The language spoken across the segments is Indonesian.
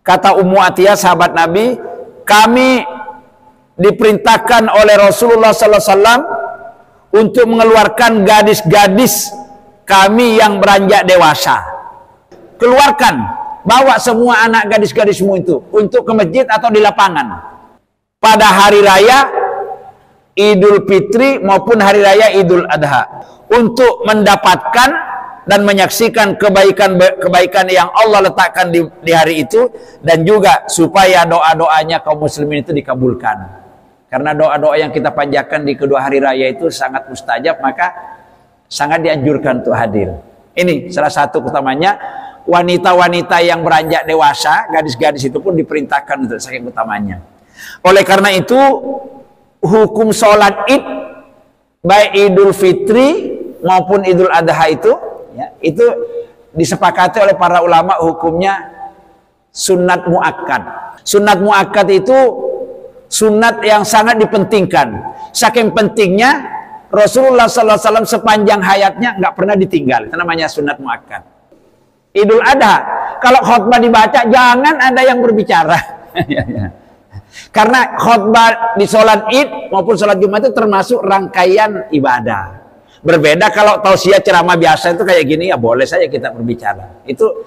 Kata Ummu Atiyah sahabat Nabi, kami diperintahkan oleh Rasulullah sallallahu alaihi wasallam untuk mengeluarkan gadis-gadis kami yang beranjak dewasa. Keluarkan, bawa semua anak gadis-gadismu itu untuk ke masjid atau di lapangan pada hari raya Idul Fitri maupun hari raya Idul Adha, untuk mendapatkan dan menyaksikan kebaikan-kebaikan yang Allah letakkan di hari itu, dan juga supaya doa-doanya kaum muslimin itu dikabulkan. Karena doa-doa yang kita panjatkan di kedua hari raya itu sangat mustajab, maka sangat dianjurkan untuk hadir. Ini salah satu utamanya. Wanita-wanita yang beranjak dewasa, gadis-gadis itu pun diperintahkan untuk saking utamanya. Oleh karena itu, hukum sholat id baik Idul Fitri maupun Idul Adha itu, ya, itu disepakati oleh para ulama hukumnya sunat muakkad. Sunat muakkad itu sunat yang sangat dipentingkan. Saking pentingnya Rasulullah SAW sepanjang hayatnya nggak pernah ditinggal. Itu namanya sunat muakkad. Idul Adha, kalau khutbah dibaca jangan ada yang berbicara. Karena khutbah di sholat id maupun sholat Jumat itu termasuk rangkaian ibadah. Berbeda kalau tausiah ceramah biasa itu kayak gini, ya boleh saja kita berbicara. Itu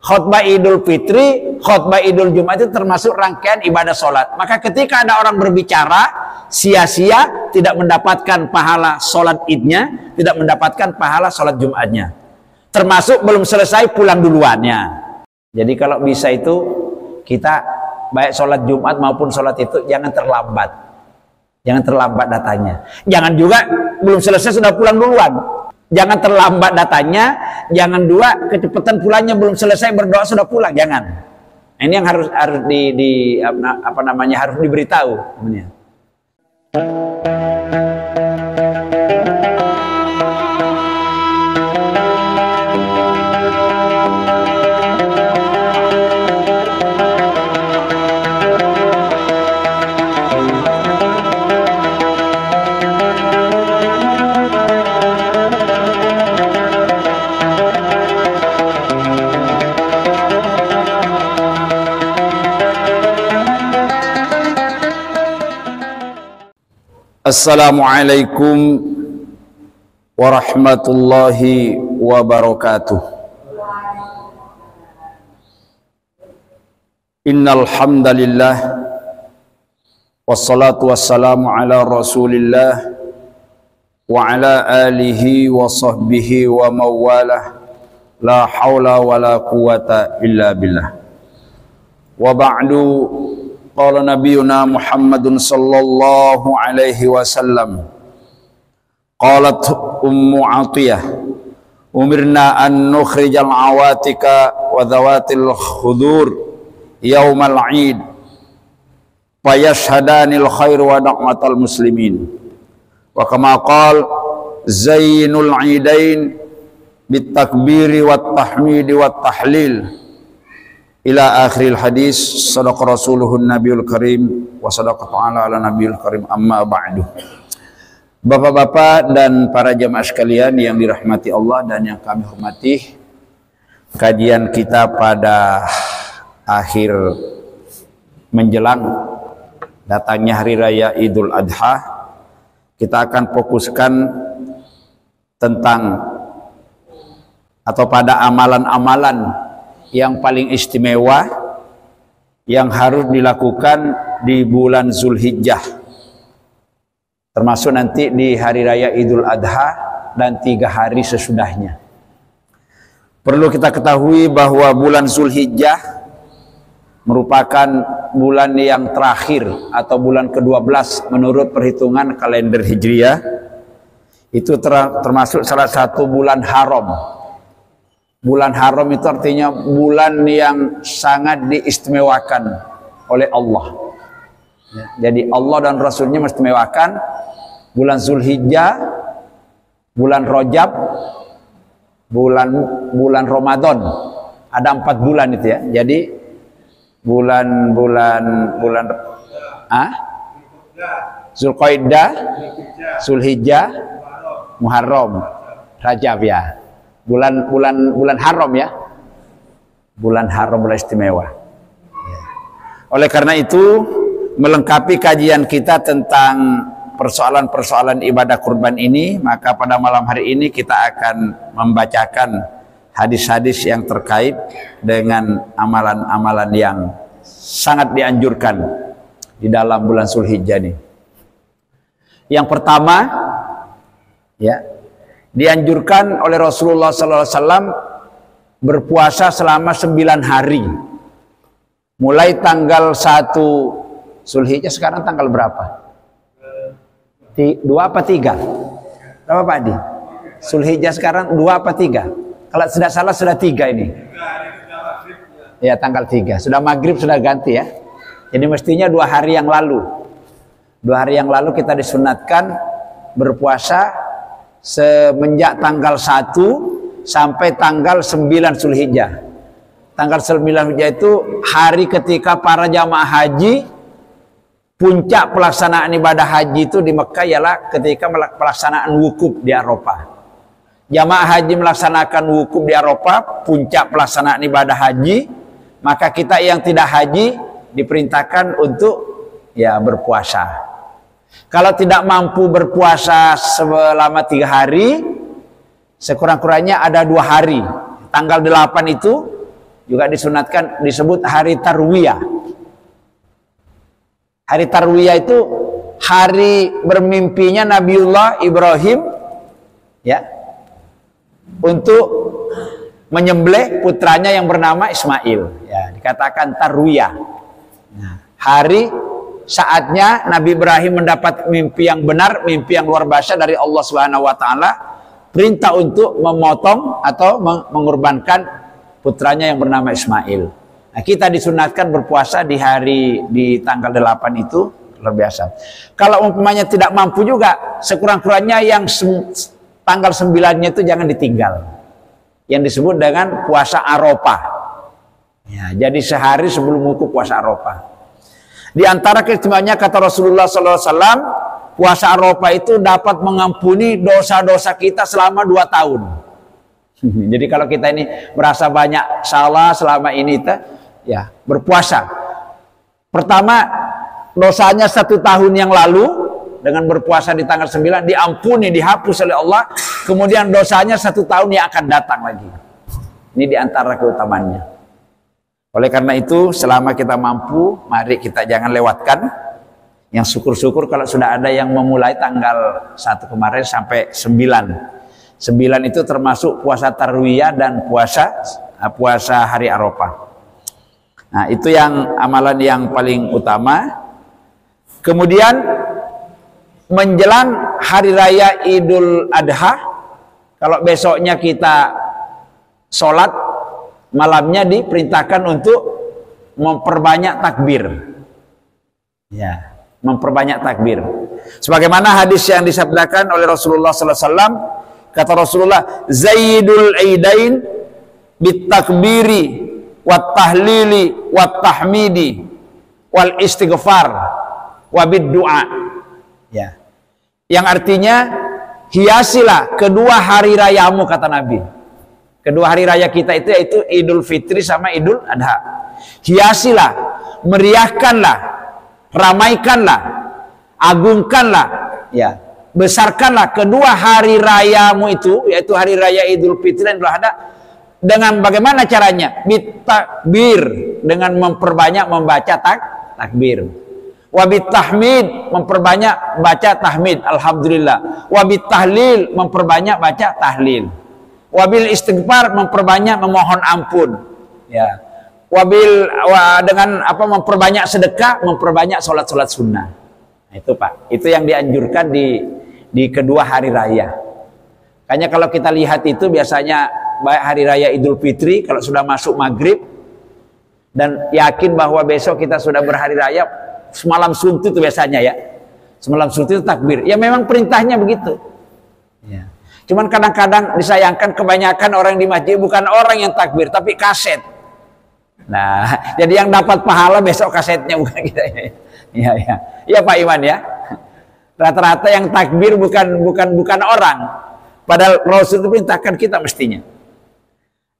khutbah Idul Fitri, khutbah Idul Jumat itu termasuk rangkaian ibadah sholat. Maka ketika ada orang berbicara sia-sia, tidak mendapatkan pahala sholat idnya, tidak mendapatkan pahala sholat Jumatnya. Termasuk belum selesai pulang duluannya. Jadi kalau bisa itu kita baik sholat Jumat maupun sholat itu jangan terlambat. Jangan terlambat datanya. Jangan juga belum selesai sudah pulang duluan. Jangan terlambat datanya. Jangan dua kecepatan pulangnya belum selesai berdoa sudah pulang. Jangan. Ini yang harus harus diberitahu. Assalamualaikum warahmatullahi wabarakatuh. Innal hamdalillah wassalatu wassalamu ala Rasulillah wa ala alihi wa sahbihi wa mawalah, la haula wala quwata illa billah. Wa ba'du. Qala nabiyuna Muhammadun sallallahu alaihi wasallam, qalat Ummu Atiyah, umirna an nukhrijal awatika wa dhawatil khudur yaumal id fayashhadanil khair wa da'watal muslimin, wa kama qala zainul idain bit takbiri wat tahmidi wat tahlil ila akhiril hadis. Sadaqa rasuluhun nabiyul karim wa sadaqa ta'ala ala nabiyul karim, amma ba'du. Bapak-bapak dan para jamaah sekalian yang dirahmati Allah dan yang kami hormati, kajian kita pada akhir menjelang datangnya hari raya Idul Adha, kita akan fokuskan tentang atau pada amalan-amalan yang paling istimewa yang harus dilakukan di bulan Zulhijjah, termasuk nanti di hari raya Idul Adha dan 3 hari sesudahnya. Perlu kita ketahui bahwa bulan Zulhijjah merupakan bulan yang terakhir atau bulan ke-12 menurut perhitungan kalender Hijriah. Itu termasuk salah satu bulan haram. Bulan haram itu artinya bulan yang sangat diistimewakan oleh Allah. Jadi Allah dan Rasulnya mengistimewakan bulan Zulhijjah, bulan Rajab, bulan Ramadan. Ada 4 bulan itu ya. Jadi bulan Zulqaidah, Zulhijjah, Muharram, Rajab ya. Bulan haram ya. Bulan haram, bulan istimewa. Oleh karena itu, melengkapi kajian kita tentang persoalan-persoalan ibadah kurban ini, maka pada malam hari ini kita akan membacakan hadis-hadis yang terkait dengan amalan-amalan yang sangat dianjurkan di dalam bulan Zulhijjah ini. Yang pertama, ya, dianjurkan oleh Rasulullah SAW berpuasa selama 9 hari. Mulai tanggal 1 Zulhijjah, sekarang tanggal berapa? 2 apa 3? Berapa Pak Adi? Zulhijjah sekarang 2 apa 3? Kalau tidak salah sudah 3 ini. Ya, tanggal 3. Sudah maghrib, sudah ganti ya. Jadi mestinya 2 hari yang lalu. 2 hari yang lalu kita disunatkan berpuasa semenjak tanggal 1 sampai tanggal 9 Zulhijjah. Tanggal 9 Zulhijjah itu hari ketika para jamaah haji, puncak pelaksanaan ibadah haji itu di Mekah ialah ketika pelaksanaan wukuf di Arafah. Jamaah haji melaksanakan wukuf di Arafah, puncak pelaksanaan ibadah haji, maka kita yang tidak haji diperintahkan untuk ya berpuasa. Kalau tidak mampu berpuasa selama 3 hari, sekurang-kurangnya ada 2 hari. Tanggal 8 itu juga disunatkan, disebut hari Tarwiyah. Hari Tarwiyah itu hari bermimpinya Nabiullah Ibrahim, ya, untuk menyembelih putranya yang bernama Ismail. Ya, dikatakan Tarwiyah. Nah, hari saatnya Nabi Ibrahim mendapat mimpi yang benar, mimpi yang luar biasa dari Allah Subhanahu wa taala, perintah untuk memotong atau mengorbankan putranya yang bernama Ismail. Nah, kita disunatkan berpuasa di tanggal 8 itu, luar biasa. Kalau umpamanya tidak mampu juga, sekurang-kurangnya yang tanggal 9-nya itu jangan ditinggal. Yang disebut dengan puasa Arafah. Ya, jadi sehari sebelum wukuf puasa Arafah. Di antara keistimewaannya kata Rasulullah SAW, puasa Arafah itu dapat mengampuni dosa-dosa kita selama 2 tahun. Jadi kalau kita ini merasa banyak salah selama ini, ya berpuasa. Pertama, dosanya 1 tahun yang lalu dengan berpuasa di tanggal 9 diampuni, dihapus oleh Allah. Kemudian dosanya 1 tahun yang akan datang lagi. Ini diantara keutamaannya. Oleh karena itu, selama kita mampu, mari kita jangan lewatkan. Yang syukur-syukur kalau sudah ada yang memulai tanggal 1 kemarin sampai 9. 9 itu termasuk puasa Tarwiyah dan puasa hari Arafah. Nah, itu yang amalan yang paling utama. Kemudian menjelang hari raya Idul Adha, kalau besoknya kita sholat, malamnya diperintahkan untuk memperbanyak takbir. Ya, memperbanyak takbir. Sebagaimana hadis yang disabdakan oleh Rasulullah SAW, kata Rasulullah, Zaidul Aidain bitakbiri wat tahlili wat tahmidi wal istighfar wabid du'a. Ya. Yang artinya, hiasilah kedua hari rayamu, kata Nabi. Kedua hari raya kita itu yaitu Idul Fitri sama Idul Adha. Hiasilah, meriahkanlah, ramaikanlah, agungkanlah, ya, besarkanlah kedua hari rayamu itu, yaitu hari raya Idul Fitri dan Idul Adha. Dengan bagaimana caranya? Bitakbir, dengan memperbanyak membaca takbir. Wabit tahmid, memperbanyak baca tahmid, alhamdulillah. Wabit tahlil, memperbanyak baca tahlil. Wabil istighfar, memperbanyak memohon ampun. Ya. Dengan apa, memperbanyak sedekah, memperbanyak sholat-sholat sunnah. Nah, itu Pak, itu yang dianjurkan di kedua hari raya. Makanya kalau kita lihat itu biasanya baik hari raya Idul Fitri, kalau sudah masuk maghrib dan yakin bahwa besok kita sudah berhari raya, semalam suntuk itu biasanya ya. Semalam suntuk itu takbir. Ya memang perintahnya begitu. Ya. Cuman kadang-kadang disayangkan kebanyakan orang di masjid bukan orang yang takbir, tapi kaset. Nah, jadi yang dapat pahala besok kasetnya bukan kita. Ya, ya. Ya Pak Iman ya. Rata-rata yang takbir bukan orang. Padahal Rasul itu perintahkan kita mestinya.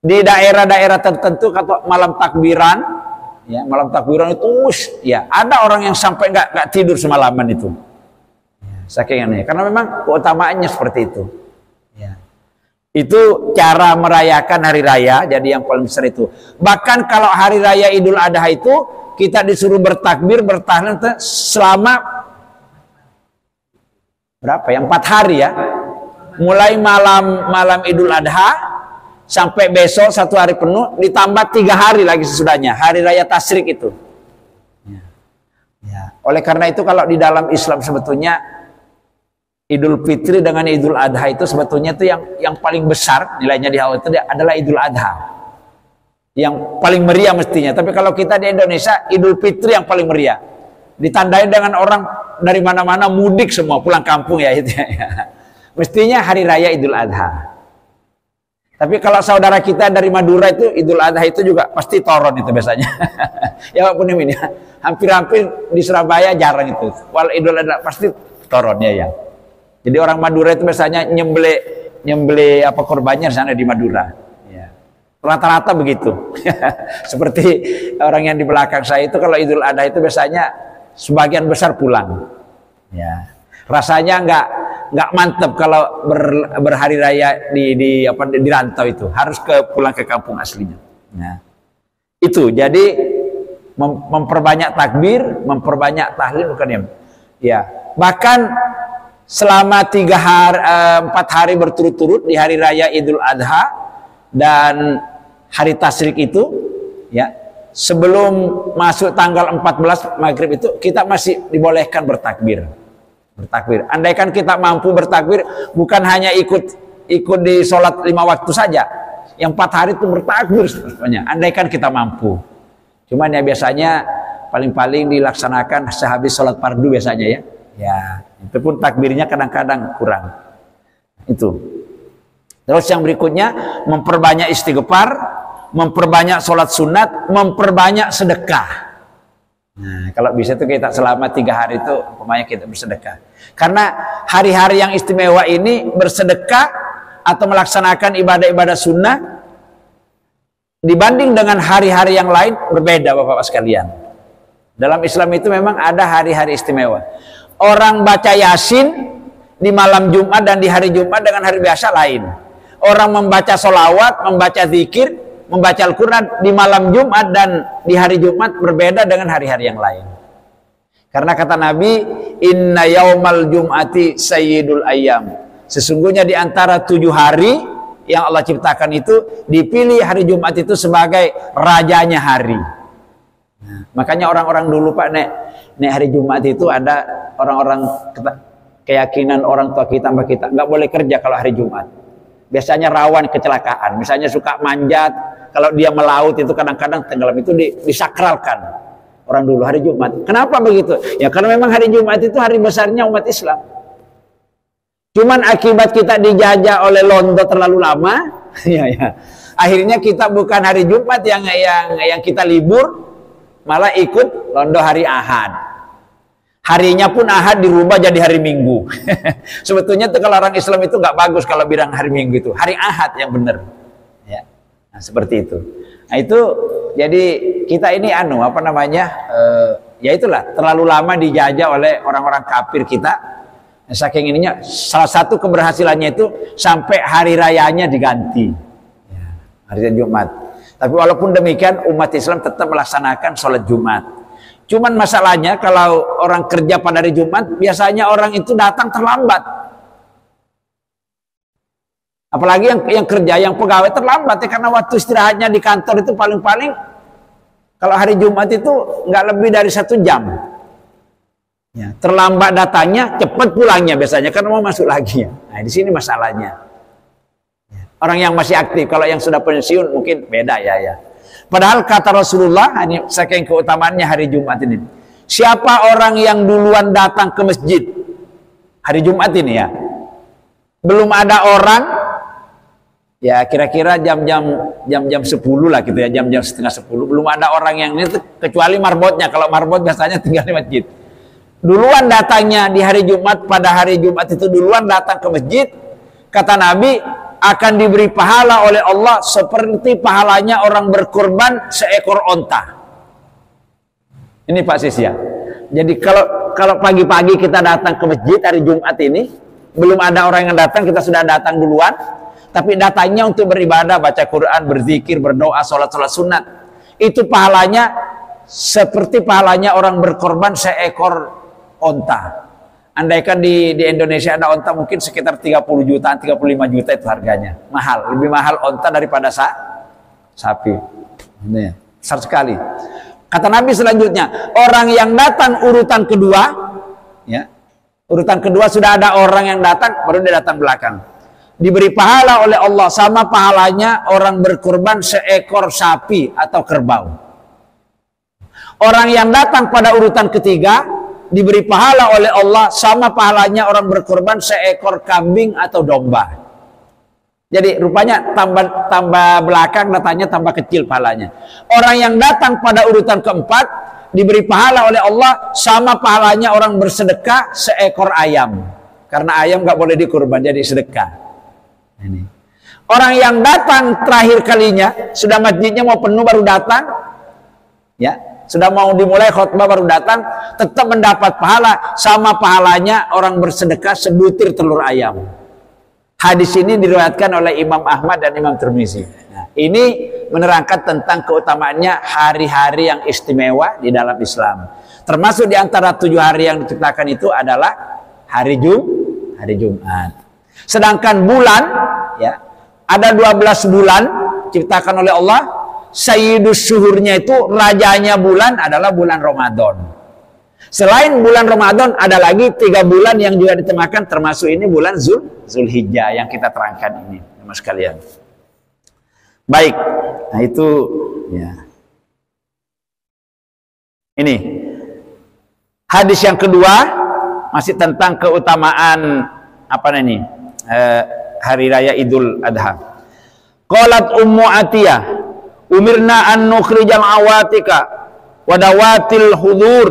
Di daerah-daerah tertentu kalau malam takbiran, ya, malam takbiran itu ya ada orang yang sampai nggak tidur semalaman itu. Saking aneh, karena memang keutamaannya seperti itu. Ya. Itu cara merayakan hari raya, jadi yang paling besar itu. Bahkan kalau hari raya Idul Adha itu kita disuruh bertakbir, bertahlil selama berapa ya? 4 hari ya. Mulai malam Idul Adha sampai besok 1 hari penuh, ditambah 3 hari lagi sesudahnya, hari raya Tasyrik itu. Ya. Oleh karena itu kalau di dalam Islam sebetulnya Idul Fitri dengan Idul Adha itu sebetulnya itu yang paling besar nilainya di awal itu adalah Idul Adha. Yang paling meriah mestinya. Tapi kalau kita di Indonesia, Idul Fitri yang paling meriah. Ditandai dengan orang dari mana-mana mudik semua pulang kampung ya itu ya. Mestinya hari raya Idul Adha. Tapi kalau saudara kita dari Madura itu Idul Adha itu juga pasti toron itu biasanya. Ya walaupun ini hampir-hampir di Surabaya jarang itu. Walau Idul Adha pasti toronnya ya. Jadi orang Madura itu biasanya nyembelih apa korbannya sana di Madura. Ya. Rata-rata begitu. Seperti orang yang di belakang saya itu kalau Idul Adha itu biasanya sebagian besar pulang. Ya. Rasanya nggak mantep kalau berhari raya di rantau itu. Harus pulang ke kampung aslinya. Ya. Itu jadi memperbanyak takbir, memperbanyak tahlil bukan ya. Ya. Bahkan selama 4 hari berturut-turut di hari raya Idul Adha dan hari Tasyrik itu ya, sebelum masuk tanggal 14 maghrib itu kita masih dibolehkan bertakbir. Andaikan kita mampu bertakbir, bukan hanya ikut di sholat 5 waktu saja, yang 4 hari itu bertakbir semuanya. Andaikan kita mampu. Cuman ya biasanya paling-paling dilaksanakan sehabis sholat fardu biasanya ya. Ya, itu pun takbirnya kadang-kadang kurang. Itu. Terus yang berikutnya memperbanyak istighfar, memperbanyak sholat sunat, memperbanyak sedekah. Nah, kalau bisa itu kita selama 3 hari itu umpamanya kita bersedekah. Karena hari-hari yang istimewa ini bersedekah atau melaksanakan ibadah-ibadah sunnah dibanding dengan hari-hari yang lain berbeda Bapak-Bapak sekalian. Dalam Islam itu memang ada hari-hari istimewa. Orang baca Yasin di malam Jumat dan di hari Jumat dengan hari biasa lain. Orang membaca sholawat, membaca zikir, membaca Al-Quran di malam Jumat dan di hari Jumat berbeda dengan hari-hari yang lain. Karena kata Nabi, Inna yaumal jum'ati sayyidul ayyam. Sesungguhnya di antara 7 hari yang Allah ciptakan itu, dipilih hari Jumat itu sebagai rajanya hari. Nah, makanya orang-orang dulu Pak, nek hari Jumat itu ada orang-orang keyakinan orang tua kita mbak kita nggak boleh kerja kalau hari Jumat. Biasanya rawan kecelakaan. Misalnya suka manjat, kalau dia melaut itu kadang-kadang tenggelam itu disakralkan orang dulu hari Jumat. Kenapa begitu? Ya karena memang hari Jumat itu hari besarnya umat Islam. Cuman akibat kita dijajah oleh Londo terlalu lama, ya. Akhirnya kita bukan hari Jumat yang kita libur, malah ikut Londo hari Ahad. Harinya pun Ahad dirubah jadi hari Minggu. Sebetulnya tuh kalau orang Islam itu nggak bagus kalau bilang hari Minggu itu, hari Ahad yang benar. Ya, nah, seperti itu. Nah itu jadi kita ini ya itulah terlalu lama dijajah oleh orang-orang kafir kita. Saking ininya salah satu keberhasilannya itu sampai hari rayanya diganti. Ya, hari Jumat. Tapi walaupun demikian umat Islam tetap melaksanakan sholat Jumat. Cuman masalahnya kalau orang kerja pada hari Jumat, biasanya orang itu datang terlambat. Apalagi yang kerja, yang pegawai terlambat ya, karena waktu istirahatnya di kantor itu paling-paling kalau hari Jumat itu nggak lebih dari 1 jam. Ya, terlambat datangnya, cepat pulangnya biasanya karena mau masuk lagi. Nah di sini masalahnya. Orang yang masih aktif, kalau yang sudah pensiun mungkin beda ya. Padahal kata Rasulullah, ini saking keutamaannya hari Jumat ini. Siapa orang yang duluan datang ke masjid hari Jumat ini ya, belum ada orang, ya kira-kira jam 10 lah gitu ya, jam setengah 10, belum ada orang yang ini kecuali marbotnya. Kalau marbot biasanya tinggal di masjid. Duluan datangnya di hari Jumat, pada hari Jumat itu duluan datang ke masjid, kata Nabi, akan diberi pahala oleh Allah seperti pahalanya orang berkorban seekor onta. Ini Pak Sis ya. Jadi kalau pagi-pagi kita datang ke masjid hari Jumat ini, belum ada orang yang datang, kita sudah datang duluan. Tapi datangnya untuk beribadah, baca Quran, berzikir, berdoa, sholat sunat. Itu pahalanya seperti pahalanya orang berkorban seekor onta. Andaikan di Indonesia ada onta mungkin sekitar 30 jutaan, 35 juta itu harganya. Mahal, lebih mahal onta daripada sapi. Ini besar sekali. Kata Nabi selanjutnya, orang yang datang urutan kedua, ya, urutan kedua sudah ada orang yang datang, baru dia datang belakang. Diberi pahala oleh Allah sama pahalanya orang berkorban seekor sapi atau kerbau. Orang yang datang pada urutan ketiga diberi pahala oleh Allah sama pahalanya orang berkorban seekor kambing atau domba. Jadi rupanya tambah belakang datanya tambah kecil pahalanya. Orang yang datang pada urutan keempat diberi pahala oleh Allah sama pahalanya orang bersedekah seekor ayam. Karena ayam nggak boleh dikurban jadi sedekah. Ini. Orang yang datang terakhir kalinya sudah masjidnya mau penuh baru datang, ya sudah mau dimulai khutbah baru datang, tetap mendapat pahala sama pahalanya orang bersedekah sebutir telur ayam. Hadis ini diriwayatkan oleh Imam Ahmad dan Imam Tirmizi. Nah, ini menerangkan tentang keutamaannya hari-hari yang istimewa di dalam Islam. Termasuk di antara 7 hari yang diciptakan itu adalah hari Jumat. Sedangkan bulan, ya, ada 12 bulan diciptakan oleh Allah. Sayyidus syuhurnya itu rajanya bulan adalah bulan Ramadan. Selain bulan Ramadan ada lagi 3 bulan yang juga ditemakan, termasuk ini bulan Zulhijjah yang kita terangkan ini, Mas sekalian. Baik, nah itu ya. Ini hadis yang kedua masih tentang keutamaan apa ini? Hari raya Idul Adha. Qalat Ummu Atiyah, umirna an nukhrijal awatika wadawatil hudur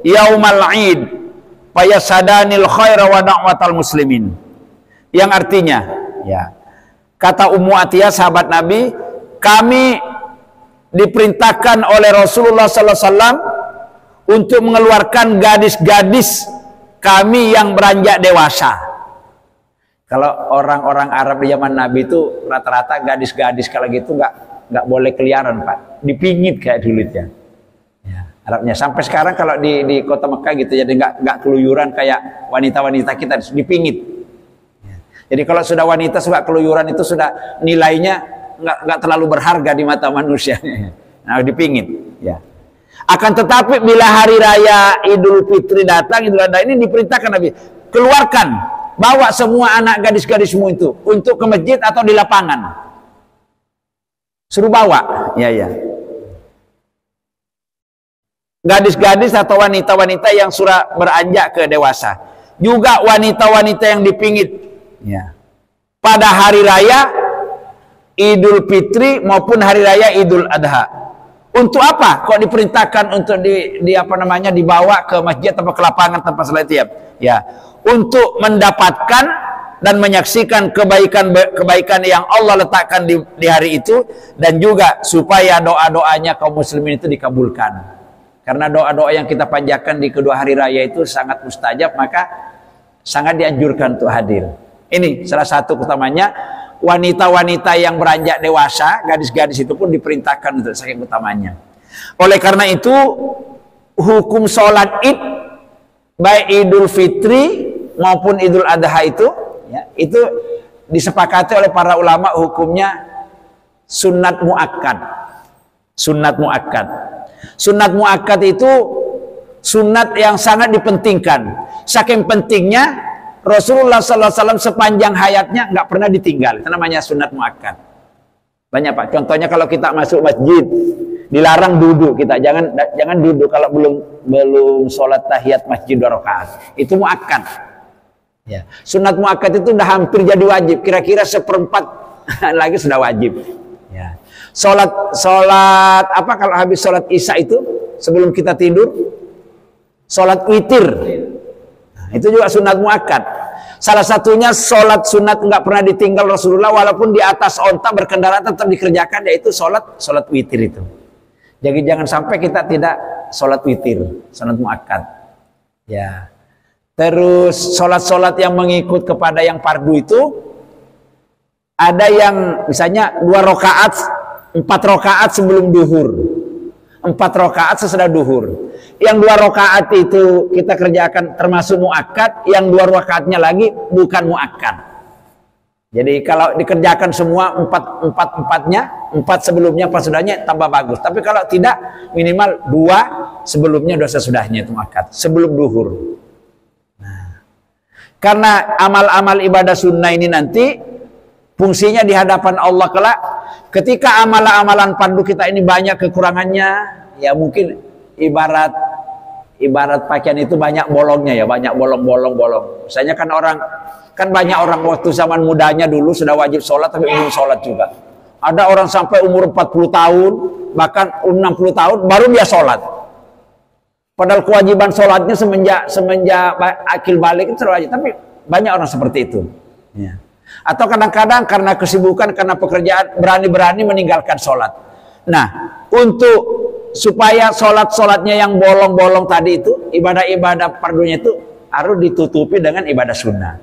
yaumal Id fayasadanil khaira wa da'watal muslimin. Yang artinya, ya. Kata Ummu Atiyah sahabat Nabi, kami diperintahkan oleh Rasulullah sallallahu alaihi wasallam untuk mengeluarkan gadis-gadis kami yang beranjak dewasa. Kalau orang-orang Arab di zaman Nabi itu rata-rata gadis-gadis kalau gitu nggak boleh keliaran Pak, dipingit kayak dulu ya. Arabnya sampai sekarang kalau di kota Mekah gitu jadi nggak keluyuran kayak wanita-wanita kita dipingit. Jadi kalau sudah wanita suka keluyuran itu sudah nilainya nggak terlalu berharga di mata manusia. Nah dipingit. Ya. Akan tetapi bila hari raya Idul Fitri datang, Idul Adha ini diperintahkan Nabi keluarkan. Bawa semua anak gadis-gadismu itu untuk ke masjid atau di lapangan. Suruh bawa. Ya. Gadis-gadis atau wanita-wanita yang sudah beranjak ke dewasa. Juga wanita-wanita yang dipingit. Ya. Pada hari raya Idul Fitri maupun hari raya Idul Adha. Untuk apa? Kok diperintahkan untuk dibawa ke masjid atau ke lapangan tempat salat Id? Ya. Untuk mendapatkan dan menyaksikan kebaikan yang Allah letakkan di hari itu, dan juga supaya doa-doanya kaum muslimin itu dikabulkan. Karena doa-doa yang kita panjatkan di kedua hari raya itu sangat mustajab, maka sangat dianjurkan untuk hadir. Ini salah satu utamanya, wanita-wanita yang beranjak dewasa, gadis-gadis itu pun diperintahkan untuk saking utamanya. Oleh karena itu, hukum sholat Id baik Idul Fitri maupun Idul Adha itu, ya, itu disepakati oleh para ulama hukumnya sunat muakkad. Sunat muakkad. Sunat muakkad itu sunat yang sangat dipentingkan. Saking pentingnya Rasulullah SAW sepanjang hayatnya nggak pernah ditinggal. Itu namanya sunat muakkad. Banyak Pak. Contohnya kalau kita masuk masjid, dilarang duduk kita. Jangan duduk kalau belum sholat tahiyat masjid 2 rakaat. Itu muakkad. Ya. Sunat muakkad itu udah hampir jadi wajib. Kira-kira 1/4 lagi sudah wajib. Ya. Sholat apa kalau habis sholat isya itu sebelum kita tidur? Sholat witir. Nah, itu juga sunat muakkad. Salah satunya sholat sunat nggak pernah ditinggal Rasulullah walaupun di atas onta berkendara tetap dikerjakan, yaitu sholat witir itu. Jadi jangan sampai kita tidak sholat witir, sunat muakkad. Ya. Terus sholat-sholat yang mengikut kepada yang fardu itu ada yang misalnya 2 rakaat, 4 rakaat sebelum duhur, 4 rakaat sesudah duhur. Yang 2 rakaat itu kita kerjakan termasuk muakkad, yang 2 rakaatnya lagi bukan muakkad. Jadi kalau dikerjakan semua 4 sebelumnya 4 sesudahnya tambah bagus. Tapi kalau tidak, minimal 2 sebelumnya 2 sesudahnya itu muakkad sebelum duhur. Nah, karena amal-amal ibadah sunnah ini nanti fungsinya di hadapan Allah kelak, ketika amalan-amalan fardu kita ini banyak kekurangannya, ya mungkin ibarat pakaian itu banyak bolongnya ya, banyak bolong. Misalnya kan banyak orang waktu zaman mudanya dulu sudah wajib sholat tapi belum sholat juga. Ada orang sampai umur 40 tahun, bahkan 60 tahun baru dia sholat. Padahal kewajiban sholatnya semenjak akil balik itu wajib, tapi banyak orang seperti itu. Ya. Atau kadang-kadang karena kesibukan, karena pekerjaan berani-berani meninggalkan sholat. Nah, untuk supaya sholat-sholatnya yang bolong-bolong tadi itu, ibadah-ibadah fardunya itu harus ditutupi dengan ibadah sunnah.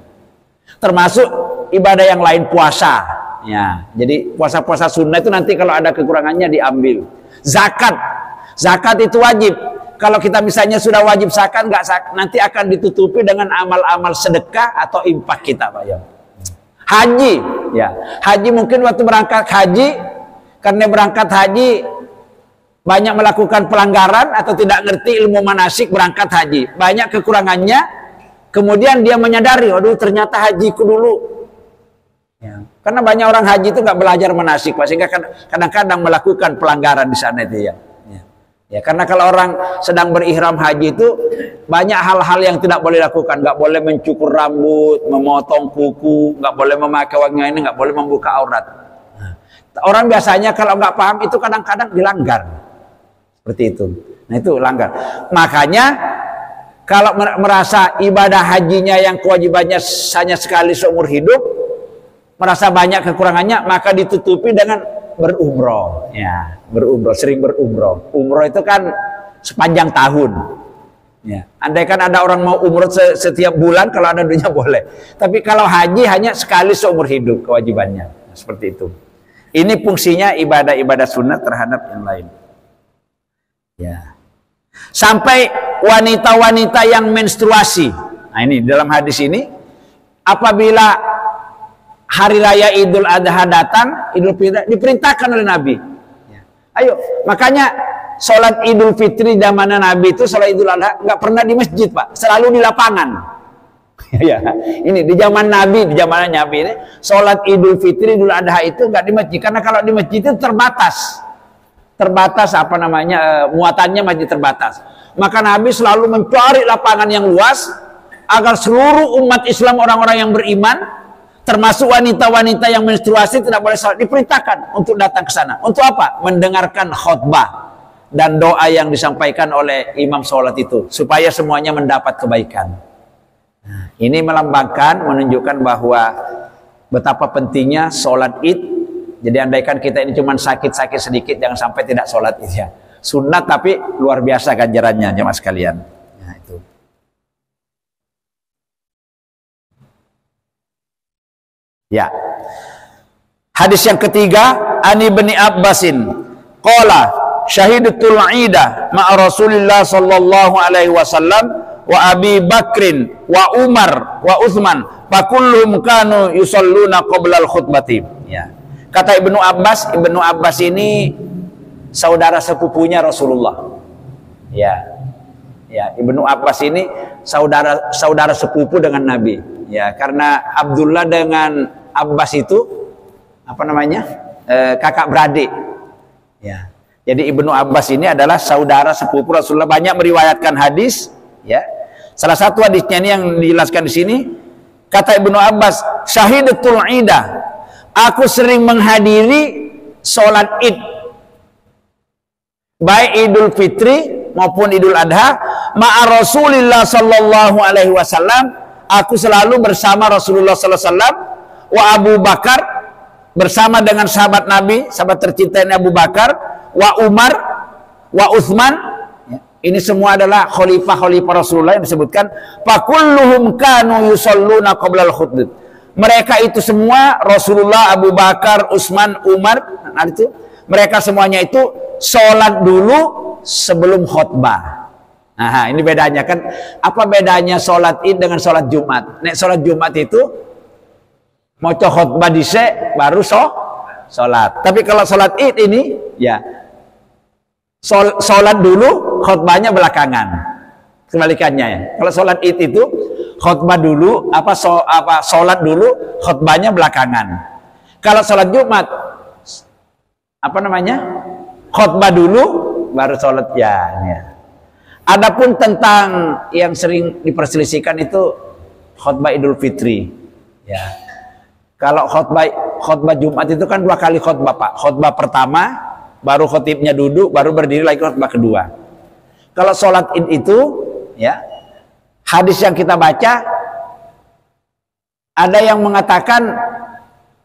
Termasuk ibadah yang lain, puasa. Ya, jadi puasa-puasa sunnah itu nanti kalau ada kekurangannya diambil. Zakat itu wajib. Kalau kita misalnya sudah wajib zakat, nanti akan ditutupi dengan amal-amal sedekah atau infak kita, Pak ya. Haji, ya. Haji mungkin waktu berangkat haji, karena berangkat haji banyak melakukan pelanggaran atau tidak ngerti ilmu manasik berangkat haji, banyak kekurangannya. Kemudian dia menyadari, waduh ternyata hajiku dulu. Ya. Karena banyak orang haji itu nggak belajar manasik, Pak, sehingga kadang-kadang melakukan pelanggaran di sana itu ya. Ya, karena kalau orang sedang berihram haji itu banyak hal-hal yang tidak boleh lakukan, nggak boleh mencukur rambut, memotong kuku, nggak boleh memakai wangi ini, nggak boleh membuka aurat. Orang biasanya kalau nggak paham itu kadang-kadang dilanggar, seperti itu. Nah itu langgar. Makanya kalau merasa ibadah hajinya yang kewajibannya hanya sekali seumur hidup, merasa banyak kekurangannya, maka ditutupi dengan berumroh, ya, berumroh, sering berumroh. Umroh itu kan sepanjang tahun. Ya, andai kan ada orang mau umroh setiap bulan, kalau ada duitnya boleh. Tapi kalau haji hanya sekali seumur hidup kewajibannya. Nah, seperti itu. Ini fungsinya ibadah-ibadah sunnah terhadap yang lain. Ya. Sampai wanita-wanita yang menstruasi. Nah ini dalam hadis ini, apabila hari raya Idul Adha datang, Idul Fitri diperintahkan oleh Nabi. Ya. Ayo, makanya sholat Idul Fitri zaman Nabi itu, sholat Idul Adha nggak pernah di masjid, Pak, selalu di lapangan. Ya, ini di zaman Nabi, di zaman Nabi ini, sholat Idul Fitri, Idul Adha itu nggak di masjid, karena kalau di masjid itu terbatas apa namanya, muatannya masjid terbatas. Maka Nabi selalu mencari lapangan yang luas agar seluruh umat Islam, orang-orang yang beriman, termasuk wanita-wanita yang menstruasi tidak boleh sholat, diperintahkan untuk datang ke sana. Untuk apa? Mendengarkan khutbah dan doa yang disampaikan oleh imam sholat itu, supaya semuanya mendapat kebaikan. Nah, ini melambangkan, menunjukkan bahwa betapa pentingnya sholat id. Jadi andaikan kita ini cuma sakit-sakit sedikit, jangan sampai tidak sholat id ya. Sunat tapi luar biasa ganjarannya, jemaah sekalian. Nah, itu. Ya. Hadis yang ketiga, Ani bin Abbasin qala syahidatul Aidah ma'a Rasulillah sallallahu alaihi wasallam wa Abi Bakrin wa Umar wa Utsman fa kulluhum kanu yusalluna qabla al-khutbati. Ya. Kata Ibnu Abbas ini saudara sepupunya Rasulullah. Ya. Ya, Ibnu Abbas ini saudara sepupu dengan Nabi. Ya, karena Abdullah dengan Abbas itu apa namanya, kakak beradik. Ya, jadi Ibnu Abbas ini adalah saudara sepupu Rasulullah. Banyak meriwayatkan hadis. Ya, salah satu hadisnya ini yang dijelaskan di sini. Kata Ibnu Abbas, syahidatul Aidah, aku sering menghadiri sholat id, baik Idul Fitri maupun Idul Adha, ma'a Rasulillah sallallahu alaihi wasallam. Aku selalu bersama Rasulullah sallallahu alaihi wasallam, wa Abu Bakar, bersama dengan sahabat Nabi, sahabat tercinta Abu Bakar, wa Umar, wa Utsman, ini semua adalah khalifah-khalifah Rasulullah yang disebutkan fakulluhum kanu yusalluna qablal khutbah. Mereka itu semua Rasulullah, Abu Bakar, Utsman, Umar, nah itu mereka semuanya itu sholat dulu sebelum khutbah. Nah, ini bedanya kan. Apa bedanya sholat Id dengan sholat Jumat? Nek sholat Jumat itu mau khutbah dhisik baru sholat. Tapi kalau sholat Id ini ya sholat dulu, khutbahnya belakangan. Kebalikannya ya. Kalau sholat Id itu khutbah dulu, sholat dulu, khutbahnya belakangan. Kalau sholat Jumat apa namanya? Khutbah dulu baru sholat ya. Adapun tentang yang sering diperselisihkan itu khutbah Idul Fitri. Ya. Kalau khutbah Jumat itu kan 2 kali khutbah, Pak. Khutbah pertama, baru khotibnya duduk, baru berdiri lagi khutbah kedua. Kalau sholat Id itu, ya, hadis yang kita baca, ada yang mengatakan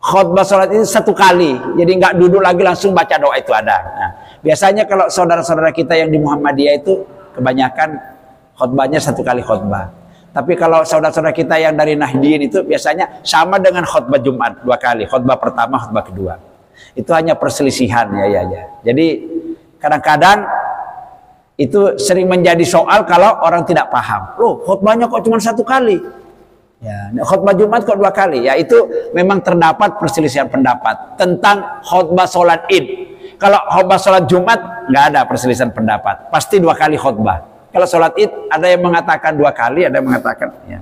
khutbah sholat itu 1 kali, jadi nggak duduk lagi langsung baca doa itu ada. Nah, biasanya kalau saudara-saudara kita yang di Muhammadiyah itu kebanyakan khutbahnya 1 kali khutbah. Tapi kalau saudara-saudara kita yang dari Nahdien itu biasanya sama dengan khutbah Jumat 2 kali, khutbah pertama, khutbah kedua. Itu hanya perselisihan ya. Jadi kadang-kadang itu sering menjadi soal kalau orang tidak paham. Loh, khutbahnya kok cuma 1 kali? Ya, khutbah Jumat kok 2 kali? Ya, itu memang terdapat perselisihan pendapat tentang khutbah sholat Id. Kalau khutbah sholat Jumat nggak ada perselisihan pendapat, pasti 2 kali khutbah. Kalau sholat Id ada yang mengatakan 2 kali, ada yang mengatakan ya.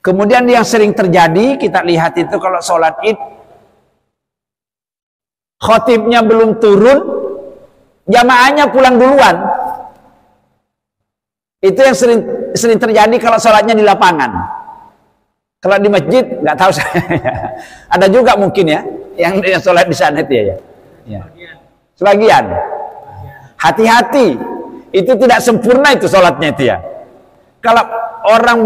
Kemudian yang sering terjadi kita lihat itu kalau sholat Id khotibnya belum turun, jamaahnya pulang duluan. Itu yang sering terjadi kalau sholatnya di lapangan. Kalau di masjid nggak tahu saya. Ada juga mungkin ya yang sholat di sana itu ya. Sebagian. Hati-hati, itu tidak sempurna itu sholatnya itu ya. Kalau orang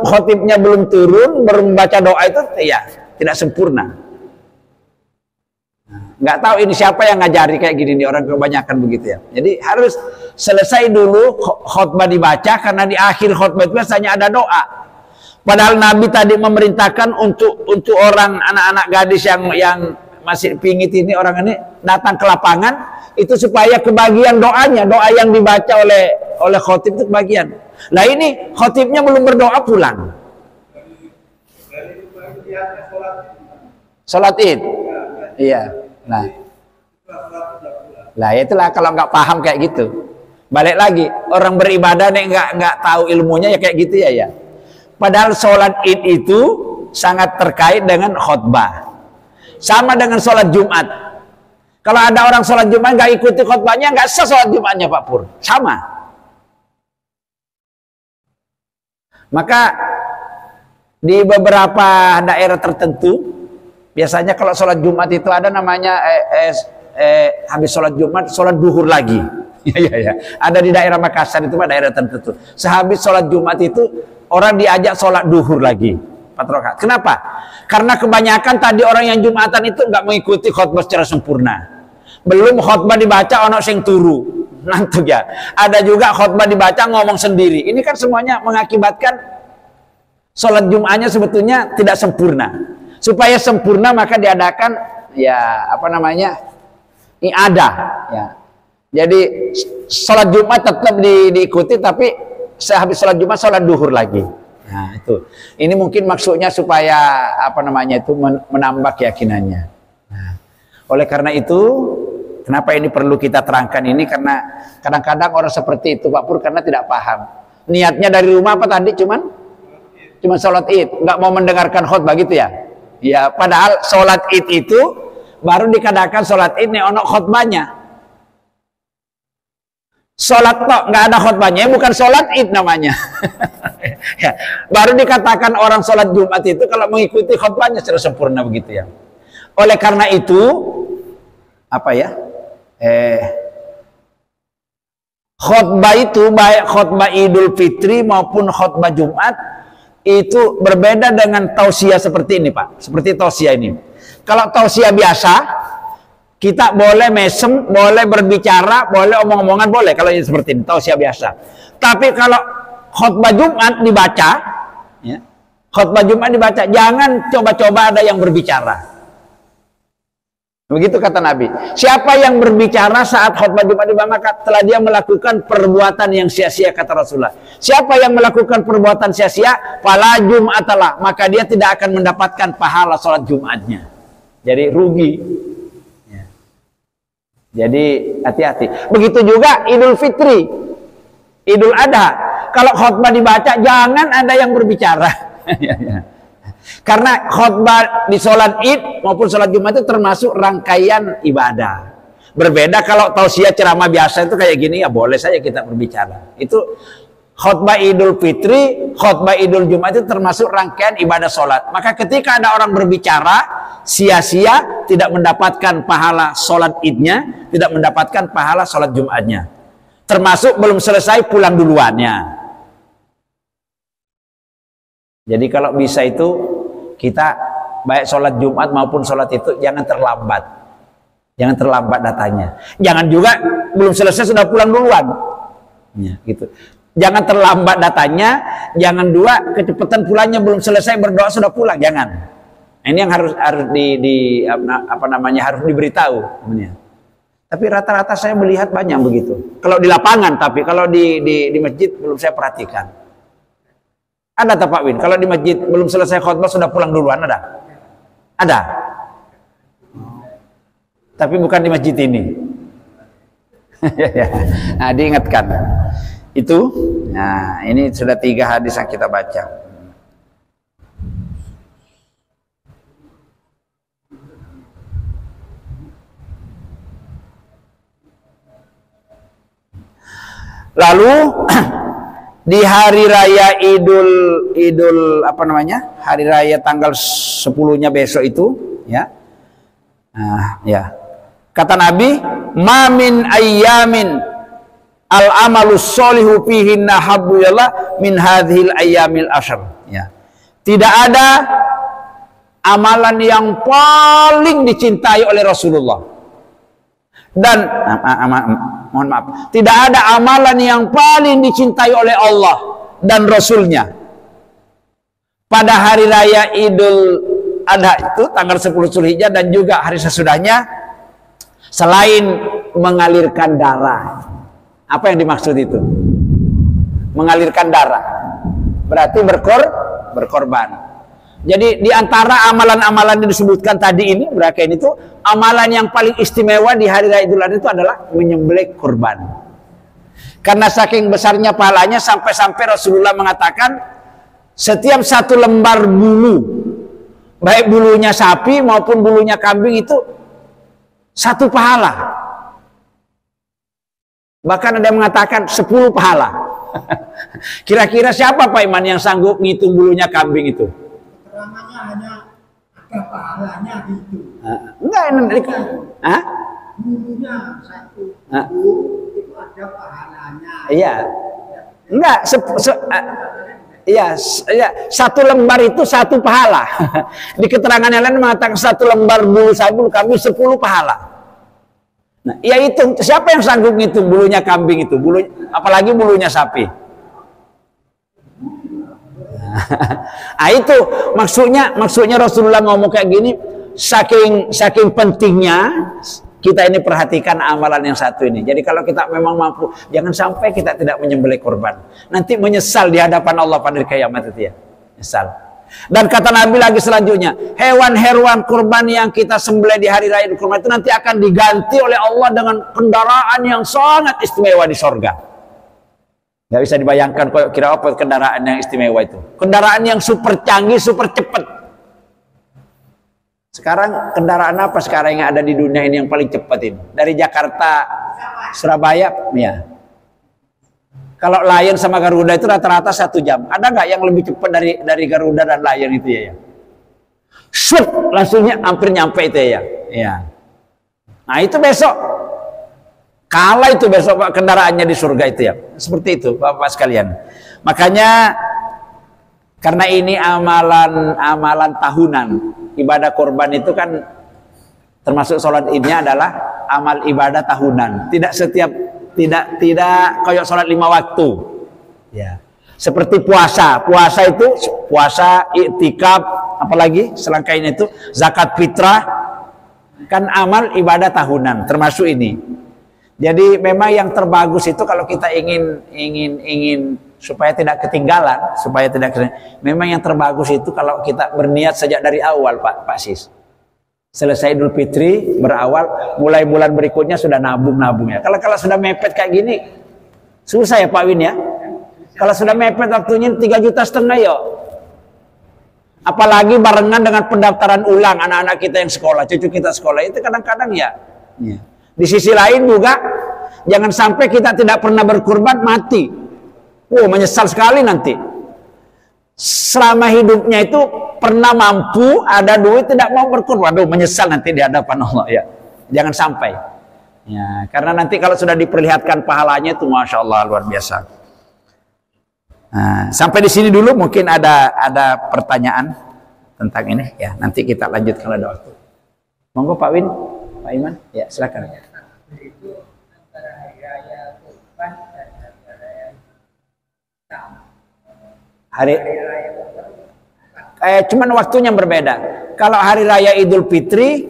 khotibnya belum turun, baru membaca doa itu ya tidak sempurna. Nggak tahu ini siapa yang ngajari kayak gini nih, orang kebanyakan begitu ya. Jadi harus selesai dulu khutbah dibaca, karena di akhir khutbah itu biasanya ada doa. Padahal Nabi tadi memerintahkan untuk orang anak-anak gadis yang masih pingit ini, orang ini datang ke lapangan itu supaya kebagian doanya, doa yang dibaca oleh khotib itu kebagian. Lah ini khotibnya belum berdoa pulang. Salat Id. Iya. Nah, itulah kalau nggak paham kayak gitu. Balik lagi, orang beribadah nih nggak tahu ilmunya ya kayak gitu ya. Padahal sholat Id itu sangat terkait dengan khutbah. Sama dengan sholat Jumat. Kalau ada orang sholat Jumat nggak ikuti khutbahnya, nggak sah sholat Jumatnya Pak Pur. Sama. Maka di beberapa daerah tertentu, biasanya kalau sholat Jumat itu ada namanya habis sholat Jumat, sholat duhur lagi. Ya. Ada di daerah Makassar itu, daerah tertentu. Sehabis sholat Jumat itu orang diajak sholat duhur lagi. 4 rakaat. Kenapa? Karena kebanyakan tadi orang yang Jumatan itu nggak mengikuti khutbah secara sempurna. Belum khutbah dibaca ono sing turu. Nanti ya. Ada juga khutbah dibaca ngomong sendiri. Ini kan semuanya mengakibatkan sholat Jumatnya sebetulnya tidak sempurna. Supaya sempurna maka diadakan i'adah ya. Jadi sholat Jumat tetap diikuti, tapi sehabis sholat Jumat sholat duhur lagi. Nah, itu. Ini mungkin maksudnya supaya menambah keyakinannya. Nah, oleh karena itu, kenapa ini perlu kita terangkan ini, karena kadang-kadang orang seperti itu Pak Pur karena tidak paham. Niatnya dari rumah apa tadi cuman sholat Id, nggak mau mendengarkan khutbah gitu ya. Ya, padahal sholat Id itu baru dikatakan sholat Id nih ono khutbahnya. Sholat kok nggak ada khutbahnya, bukan sholat Id namanya. Ya, baru dikatakan orang sholat Jumat itu kalau mengikuti khutbahnya secara sempurna begitu ya. Oleh karena itu khutbah itu baik khutbah Idul Fitri maupun khutbah Jumat itu berbeda dengan tausiah seperti ini Pak. Seperti tausiah ini. Kalau tausiah biasa, Kita boleh mesem, boleh berbicara, boleh omong-omongan, boleh kalau ini seperti ini, tausiah biasa. Tapi kalau khutbah Jumat dibaca, ya, khutbah Jumat dibaca, jangan coba-coba ada yang berbicara. Begitu kata Nabi. Siapa yang berbicara saat khutbah Jumat dibaca, maka telah dia melakukan perbuatan yang sia-sia, kata Rasulullah. Siapa yang melakukan perbuatan sia-sia, fala jum'atalah, maka dia tidak akan mendapatkan pahala sholat Jumatnya. Jadi rugi. Jadi hati-hati. Begitu juga Idul Fitri, Idul Adha. Kalau khutbah dibaca, jangan ada yang berbicara. Karena khutbah di sholat Id maupun sholat Jumat itu termasuk rangkaian ibadah. Berbeda kalau tausiah ceramah biasa itu kayak gini, ya boleh saja kita berbicara. Itu khutbah Idul Fitri, khutbah Idul Jumat itu termasuk rangkaian ibadah sholat. Maka ketika ada orang berbicara sia-sia, tidak mendapatkan pahala sholat Idnya, tidak mendapatkan pahala sholat Jumatnya. Termasuk belum selesai pulang duluannya. Jadi kalau bisa itu kita baik sholat Jumat maupun sholat itu jangan terlambat. Jangan terlambat datanya. Jangan juga belum selesai sudah pulang duluan. Ya, gitu. Jangan terlambat datanya, jangan dua kecepatan pulangnya belum selesai berdoa sudah pulang, jangan. Ini yang harus harus harus diberitahu namanya. Tapi rata-rata saya melihat banyak begitu. Kalau di lapangan, tapi kalau di masjid belum saya perhatikan. Ada tak Pak Win? Kalau di masjid belum selesai khutbah sudah pulang duluan, ada? Ada. Tapi bukan di masjid ini. Nah, diingatkan. Itu. Nah, ini sudah 3 hadis yang kita baca. Lalu di hari raya Idul apa namanya? Hari raya tanggal 10-nya besok itu, ya. Ya. Kata Nabi, "Ma min ayyamin al-amalus sholihu fihinna habbu ilallah min hadhil ayyamil ashr." Ya. Tidak ada amalan yang paling dicintai oleh Rasulullah. Dan mohon maaf, tidak ada amalan yang paling dicintai oleh Allah dan Rasulnya pada hari raya Idul Adha itu tanggal 10 Zulhijjah dan juga hari sesudahnya selain mengalirkan darah. Apa yang dimaksud itu? Mengalirkan darah berarti berkorban. Jadi di antara amalan-amalan yang disebutkan tadi ini, berarti ini tuh amalan yang paling istimewa di hari raya Idul Adha itu adalah menyembelih kurban. Karena saking besarnya pahalanya sampai-sampai Rasulullah mengatakan setiap satu lembar bulu, baik bulunya sapi maupun bulunya kambing itu satu pahala. Bahkan ada yang mengatakan 10 pahala. Kira-kira siapa Pak Iman yang sanggup ngitung bulunya kambing itu? Namanya hanya ada pahalanya gitu. Enggak, Bulunya satu bulu itu ada pahalanya. Iya. Enggak, iya, satu lembar itu satu pahala. Di keterangan yang lain mengatakan satu lembar bulu sapi kambing 10 pahala. Nah, ya itu siapa yang sanggup ngitung bulunya kambing itu, apalagi bulunya sapi. Nah, itu maksudnya Rasulullah ngomong kayak gini, saking pentingnya kita ini perhatikan amalan yang satu ini. Jadi kalau kita memang mampu, jangan sampai kita tidak menyembelih kurban. Nanti menyesal di hadapan Allah pada hari kiamat itu ya. Nyesal. Dan kata Nabi lagi selanjutnya, hewan-hewan kurban yang kita sembelih di hari raya kurban itu nanti akan diganti oleh Allah dengan kendaraan yang sangat istimewa di sorga. Nggak bisa dibayangkan kira apa kendaraan yang istimewa itu. Kendaraan yang super canggih, super cepat. Sekarang kendaraan apa sekarang yang ada di dunia ini yang paling cepat ini? Dari Jakarta, Surabaya, ya. Kalau Lion sama Garuda itu rata-rata 1 jam. Ada nggak yang lebih cepat dari Garuda dan Lion itu ya? Shoot, langsungnya hampir nyampe itu ya. Ya. Nah itu besok. Kalah itu besok Pak kendaraannya di surga itu ya. Seperti itu Bapak sekalian. Makanya karena ini amalan tahunan, ibadah korban itu kan Termasuk sholat idnya adalah amal ibadah tahunan. Tidak kayak sholat 5 waktu. Ya. Seperti puasa. Puasa itu iktikaf, apalagi selangkain itu zakat fitrah, kan amal ibadah tahunan. Termasuk ini. Jadi memang yang terbagus itu kalau kita ingin supaya tidak ketinggalan, memang yang terbagus itu kalau kita berniat sejak dari awal, Pak Sis. Selesai Idul Fitri berawal, mulai bulan berikutnya sudah nabung-nabung ya. Kalau sudah mepet kayak gini, susah ya Pak Win ya. Kalau sudah mepet waktunya 3,5 juta ya. Apalagi barengan dengan pendaftaran ulang anak-anak kita yang sekolah, cucu kita sekolah, itu kadang-kadang ya. Di sisi lain juga jangan sampai kita tidak pernah berkurban mati. Menyesal sekali nanti. Selama hidupnya itu pernah mampu, ada duit, tidak mau berkurban. Menyesal nanti di hadapan Allah ya. Jangan sampai. Ya, karena nanti kalau sudah diperlihatkan pahalanya itu Masya Allah luar biasa. Nah, sampai di sini dulu mungkin ada pertanyaan tentang ini ya. Nanti kita lanjut kalau ada waktu. Monggo Pak Win, Pak Iman, ya silakan. Itu antara hari raya Kurban dan hari raya Tam. Cuman waktunya berbeda. Kalau hari raya Idul Fitri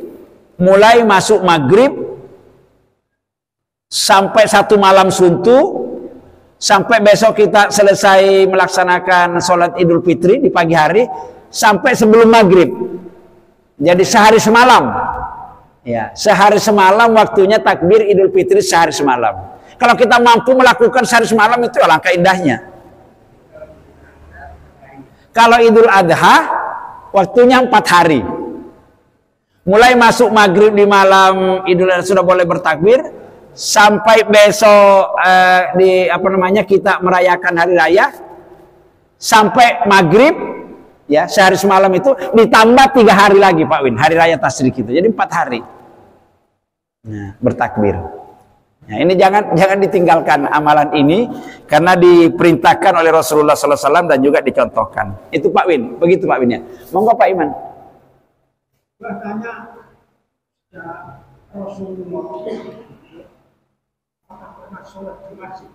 mulai masuk maghrib sampai 1 malam suntu, sampai besok kita selesai melaksanakan sholat Idul Fitri di pagi hari sampai sebelum maghrib. Jadi sehari semalam. Ya, sehari semalam waktunya takbir Idul Fitri sehari semalam. Kalau kita mampu melakukan sehari semalam itu alangkah indahnya. Kalau Idul Adha waktunya 4 hari. Mulai masuk maghrib di malam Idul Adha sudah boleh bertakbir sampai besok kita merayakan hari raya sampai maghrib ya sehari semalam itu ditambah 3 hari lagi Pak Win hari raya Tasyrik itu jadi 4 hari. Nah, bertakbir. Nah, ini jangan ditinggalkan amalan ini karena diperintahkan oleh Rasulullah SAW dan juga dicontohkan. Itu Pak Win, begitu Pak Win ya. Monggo Pak Iman. Bahasanya ya, Rasulullah apakah pernah sholat di masjid?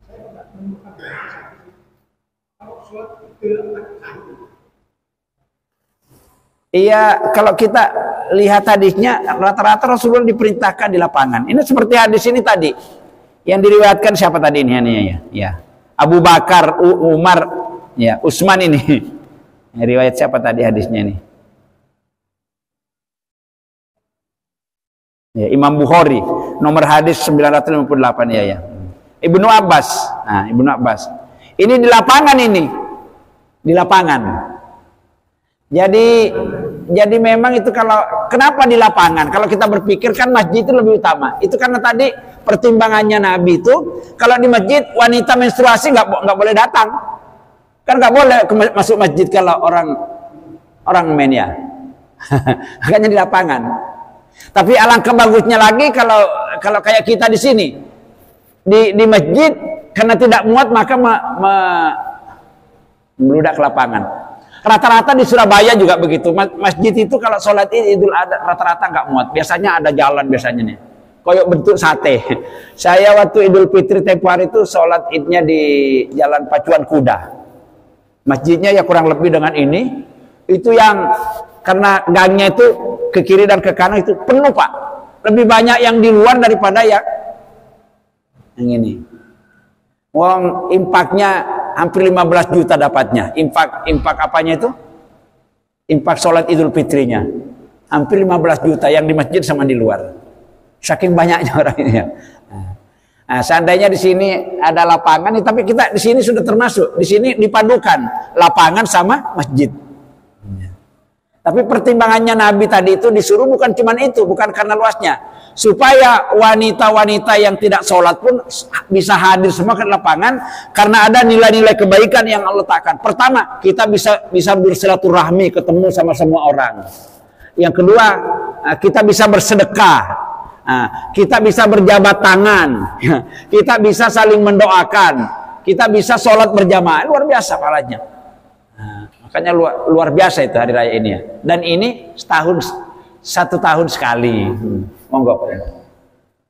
Saya tidak menemukan kalau sholat di masjid. Iya, kalau kita lihat hadisnya rata-rata Rasulullah diperintahkan di lapangan. Ini seperti hadis ini tadi. Yang diriwayatkan siapa tadi ini ya. Abu Bakar, Umar, ya, Utsman ini. Riwayat siapa tadi hadisnya ini? Ya, Imam Bukhari, nomor hadis 958 ya. Ibnu Abbas. Nah, Ibnu Abbas. Ini di lapangan ini. Di lapangan. Jadi memang itu kenapa di lapangan? Kalau kita berpikir kan masjid itu lebih utama. Itu karena tadi pertimbangannya Nabi itu kalau di masjid wanita menstruasi nggak boleh datang. Kan nggak boleh masuk masjid kalau orang men ya. Makanya di lapangan. Tapi alangkah bagusnya lagi kalau kayak kita di sini di masjid karena tidak muat maka meludak ke lapangan. Rata-rata di Surabaya juga begitu. Masjid itu kalau sholat Idul Adha rata-rata nggak muat. Biasanya ada jalan biasanya nih. Koyok bentuk sate. Saya waktu Idul Fitri tempo hari itu sholat idnya di Jalan Pacuan Kuda. Masjidnya ya kurang lebih dengan ini. Itu yang karena gangnya itu ke kiri dan ke kanan itu penuh Pak. Lebih banyak yang di luar daripada yang ini. Wong impaknya hampir 15 juta dapatnya. Impak apanya itu? Impak sholat Idul Fitrinya. Hampir 15 juta yang di masjid sama di luar. Saking banyaknya orang ini ya. Nah, seandainya di sini ada lapangan, tapi kita di sini sudah termasuk. Di sini dipadukan lapangan sama masjid. Tapi pertimbangannya Nabi tadi itu disuruh bukan cuma itu, bukan karena luasnya. Supaya wanita-wanita yang tidak sholat pun bisa hadir semua ke lapangan karena ada nilai-nilai kebaikan yang Allah letakkan. Pertama, kita bisa bersilaturahmi, ketemu sama semua orang. Yang kedua, kita bisa bersedekah, kita bisa berjabat tangan, kita bisa saling mendoakan, kita bisa sholat berjamaah. Luar biasa pahalanya. Makanya luar biasa itu hari raya ini ya. Dan ini setahun 1 tahun sekali. Monggo Pak.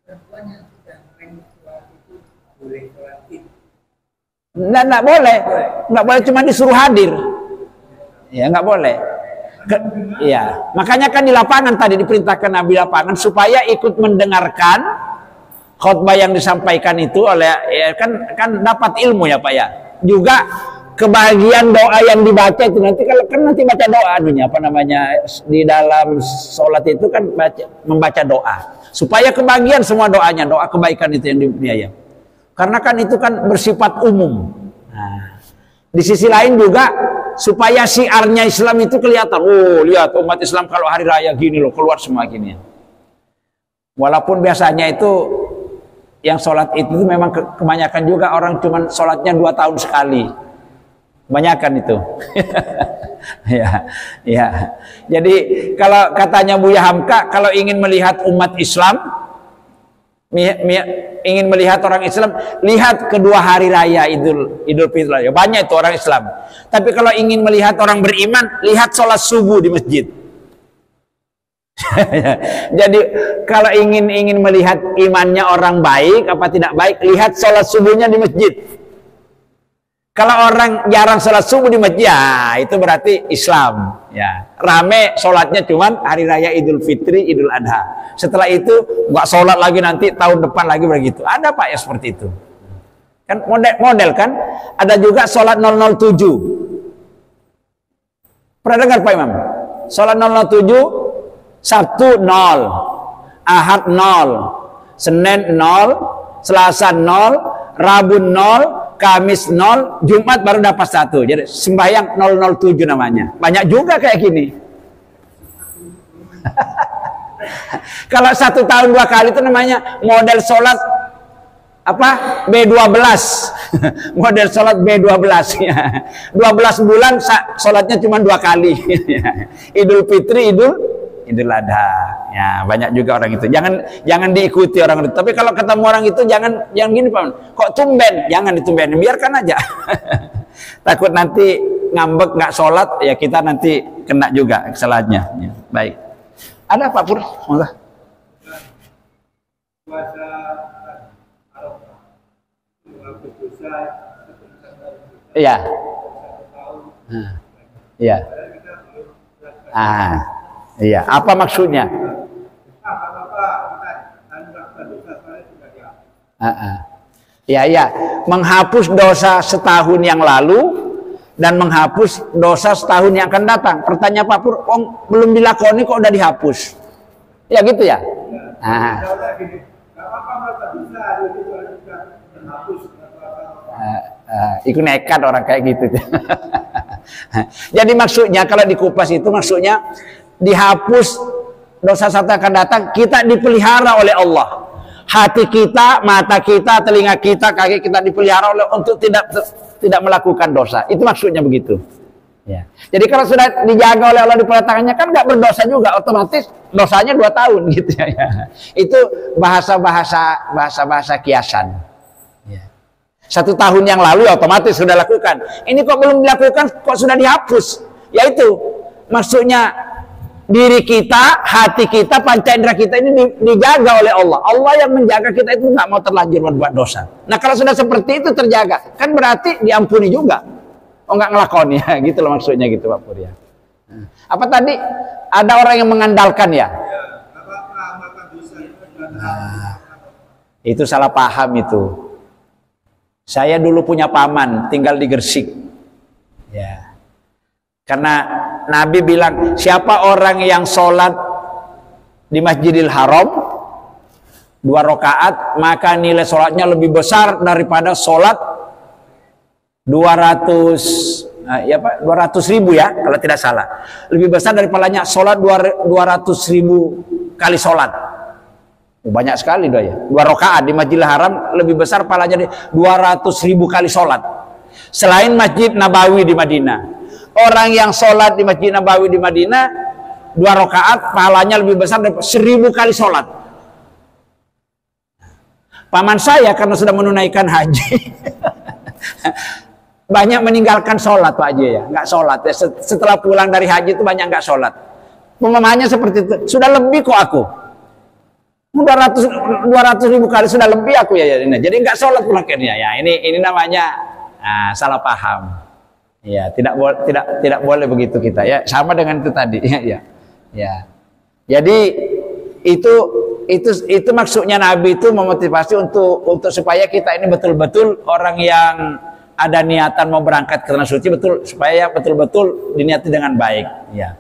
Perempuan yang sudah menstruasi itu boleh sholat id? Nggak boleh. Nggak boleh, cuma disuruh hadir. Ya, nggak boleh. Iya, makanya kan di lapangan tadi diperintahkan Nabi lapangan supaya ikut mendengarkan khutbah yang disampaikan itu oleh ya, kan dapat ilmu ya Pak ya. Juga kebahagiaan doa yang dibaca itu nanti kalau kan nanti baca doa apa namanya di dalam sholat itu kan membaca doa supaya kebahagiaan semua doanya, doa kebaikan itu yang dibiaya. Karena kan itu kan bersifat umum. Nah, di sisi lain juga supaya syiarnya Islam itu kelihatan. Oh, lihat umat Islam kalau hari raya gini loh, keluar semua gini. Walaupun biasanya itu yang sholat itu memang kebanyakan juga orang cuman sholatnya 2 tahun sekali. Kebanyakan itu. ya. Jadi kalau katanya Buya Hamka, kalau ingin melihat umat Islam, ingin melihat orang Islam, lihat kedua hari raya Idul Fitri. Banyak itu orang Islam. Tapi kalau ingin melihat orang beriman, lihat sholat subuh di masjid. Jadi kalau ingin melihat imannya orang baik apa tidak baik, lihat sholat subuhnya di masjid. Kalau orang jarang sholat subuh di masjid, ya itu berarti Islam. Ya, rame sholatnya cuman hari raya Idul Fitri, Idul Adha. Setelah itu nggak sholat lagi, nanti tahun depan lagi begitu. Ada Pak ya seperti itu. Kan model kan. Ada juga sholat 007. Pernah dengar Pak Imam? Sholat 007, Sabtu 0, Ahad 0, Senin 0, Selasa 0, Rabu 0, Kamis 0, Jumat baru dapat 1. Jadi sembahyang 007 namanya. Banyak juga kayak gini. Kalau 1 tahun 2 kali itu namanya model sholat apa? B12. Model sholat B12 ya. 12 bulan sholatnya cuma 2 kali. Idul Fitri, Idul Adha. Ya, banyak juga orang itu. Jangan diikuti orang itu. Tapi kalau ketemu orang itu jangan gini Pak. Kok tumben? Jangan ditumbenin, biarkan aja. Takut nanti ngambek nggak sholat, ya kita nanti kena juga kesalahannya. Ya, baik. Ada Pak Pur? Monggo. Puasa Arafah menghapus dosa Iya. 1 tahun. Iya. Iya. Apa maksudnya? Iya. Menghapus dosa setahun yang lalu dan menghapus dosa setahun yang akan datang. Pertanyaan Pak Pur, belum dilakoni kok udah dihapus? Ya gitu ya. Itu nekat orang kayak gitu. Jadi maksudnya kalau dikupas itu maksudnya dihapus dosa satu akan datang, kita dipelihara oleh Allah. Hati kita, mata kita, telinga kita, kaki kita dipelihara oleh untuk tidak melakukan dosa. Itu maksudnya begitu. Ya. Jadi kalau sudah dijaga oleh Allah di tangannya kan nggak berdosa juga, otomatis dosanya 2 tahun gitu ya. Itu bahasa kiasan. Ya. 1 tahun yang lalu ya otomatis sudah lakukan. Ini kok belum dilakukan, kok sudah dihapus? Yaitu maksudnya diri kita, hati kita, panca indera kita ini dijaga oleh Allah. Allah yang menjaga kita itu nggak mau terlanjur berbuat dosa. Nah kalau sudah seperti itu terjaga, kan berarti diampuni juga. Oh nggak ngelakoni ya, gitu loh maksudnya gitu Pak Pur ya. Apa tadi ada orang yang mengandalkan ya? Itu salah paham itu. Saya dulu punya paman tinggal di Gresik. Ya. Karena Nabi bilang, siapa orang yang sholat di Masjidil Haram 2 rakaat, maka nilai sholatnya lebih besar daripada sholat 200 ribu ya, kalau tidak salah. Lebih besar daripada sholat 200 ribu kali sholat. Banyak sekali doa ya. 2 rakaat di Masjidil Haram lebih besar pahalanya 200 ribu kali sholat. Selain Masjid Nabawi di Madinah. Orang yang sholat di Masjid Nabawi di Madinah 2 rakaat pahalanya lebih besar dari 1000 kali sholat. Paman saya karena sudah menunaikan haji banyak meninggalkan sholat Pak Haji ya, nggak sholat. Setelah pulang dari haji itu banyak nggak sholat. Pemahamannya seperti itu. Sudah lebih kok aku. 200.000 kali sudah lebih aku ya. Jadi nggak sholat pula akhirnya ya. Ini namanya salah paham. Ya, tidak boleh begitu kita ya. Sama dengan itu tadi ya. Jadi itu maksudnya Nabi itu memotivasi untuk supaya kita ini betul-betul orang yang ada niatan mau berangkat ke tanah suci, betul, supaya betul-betul diniati dengan baik ya.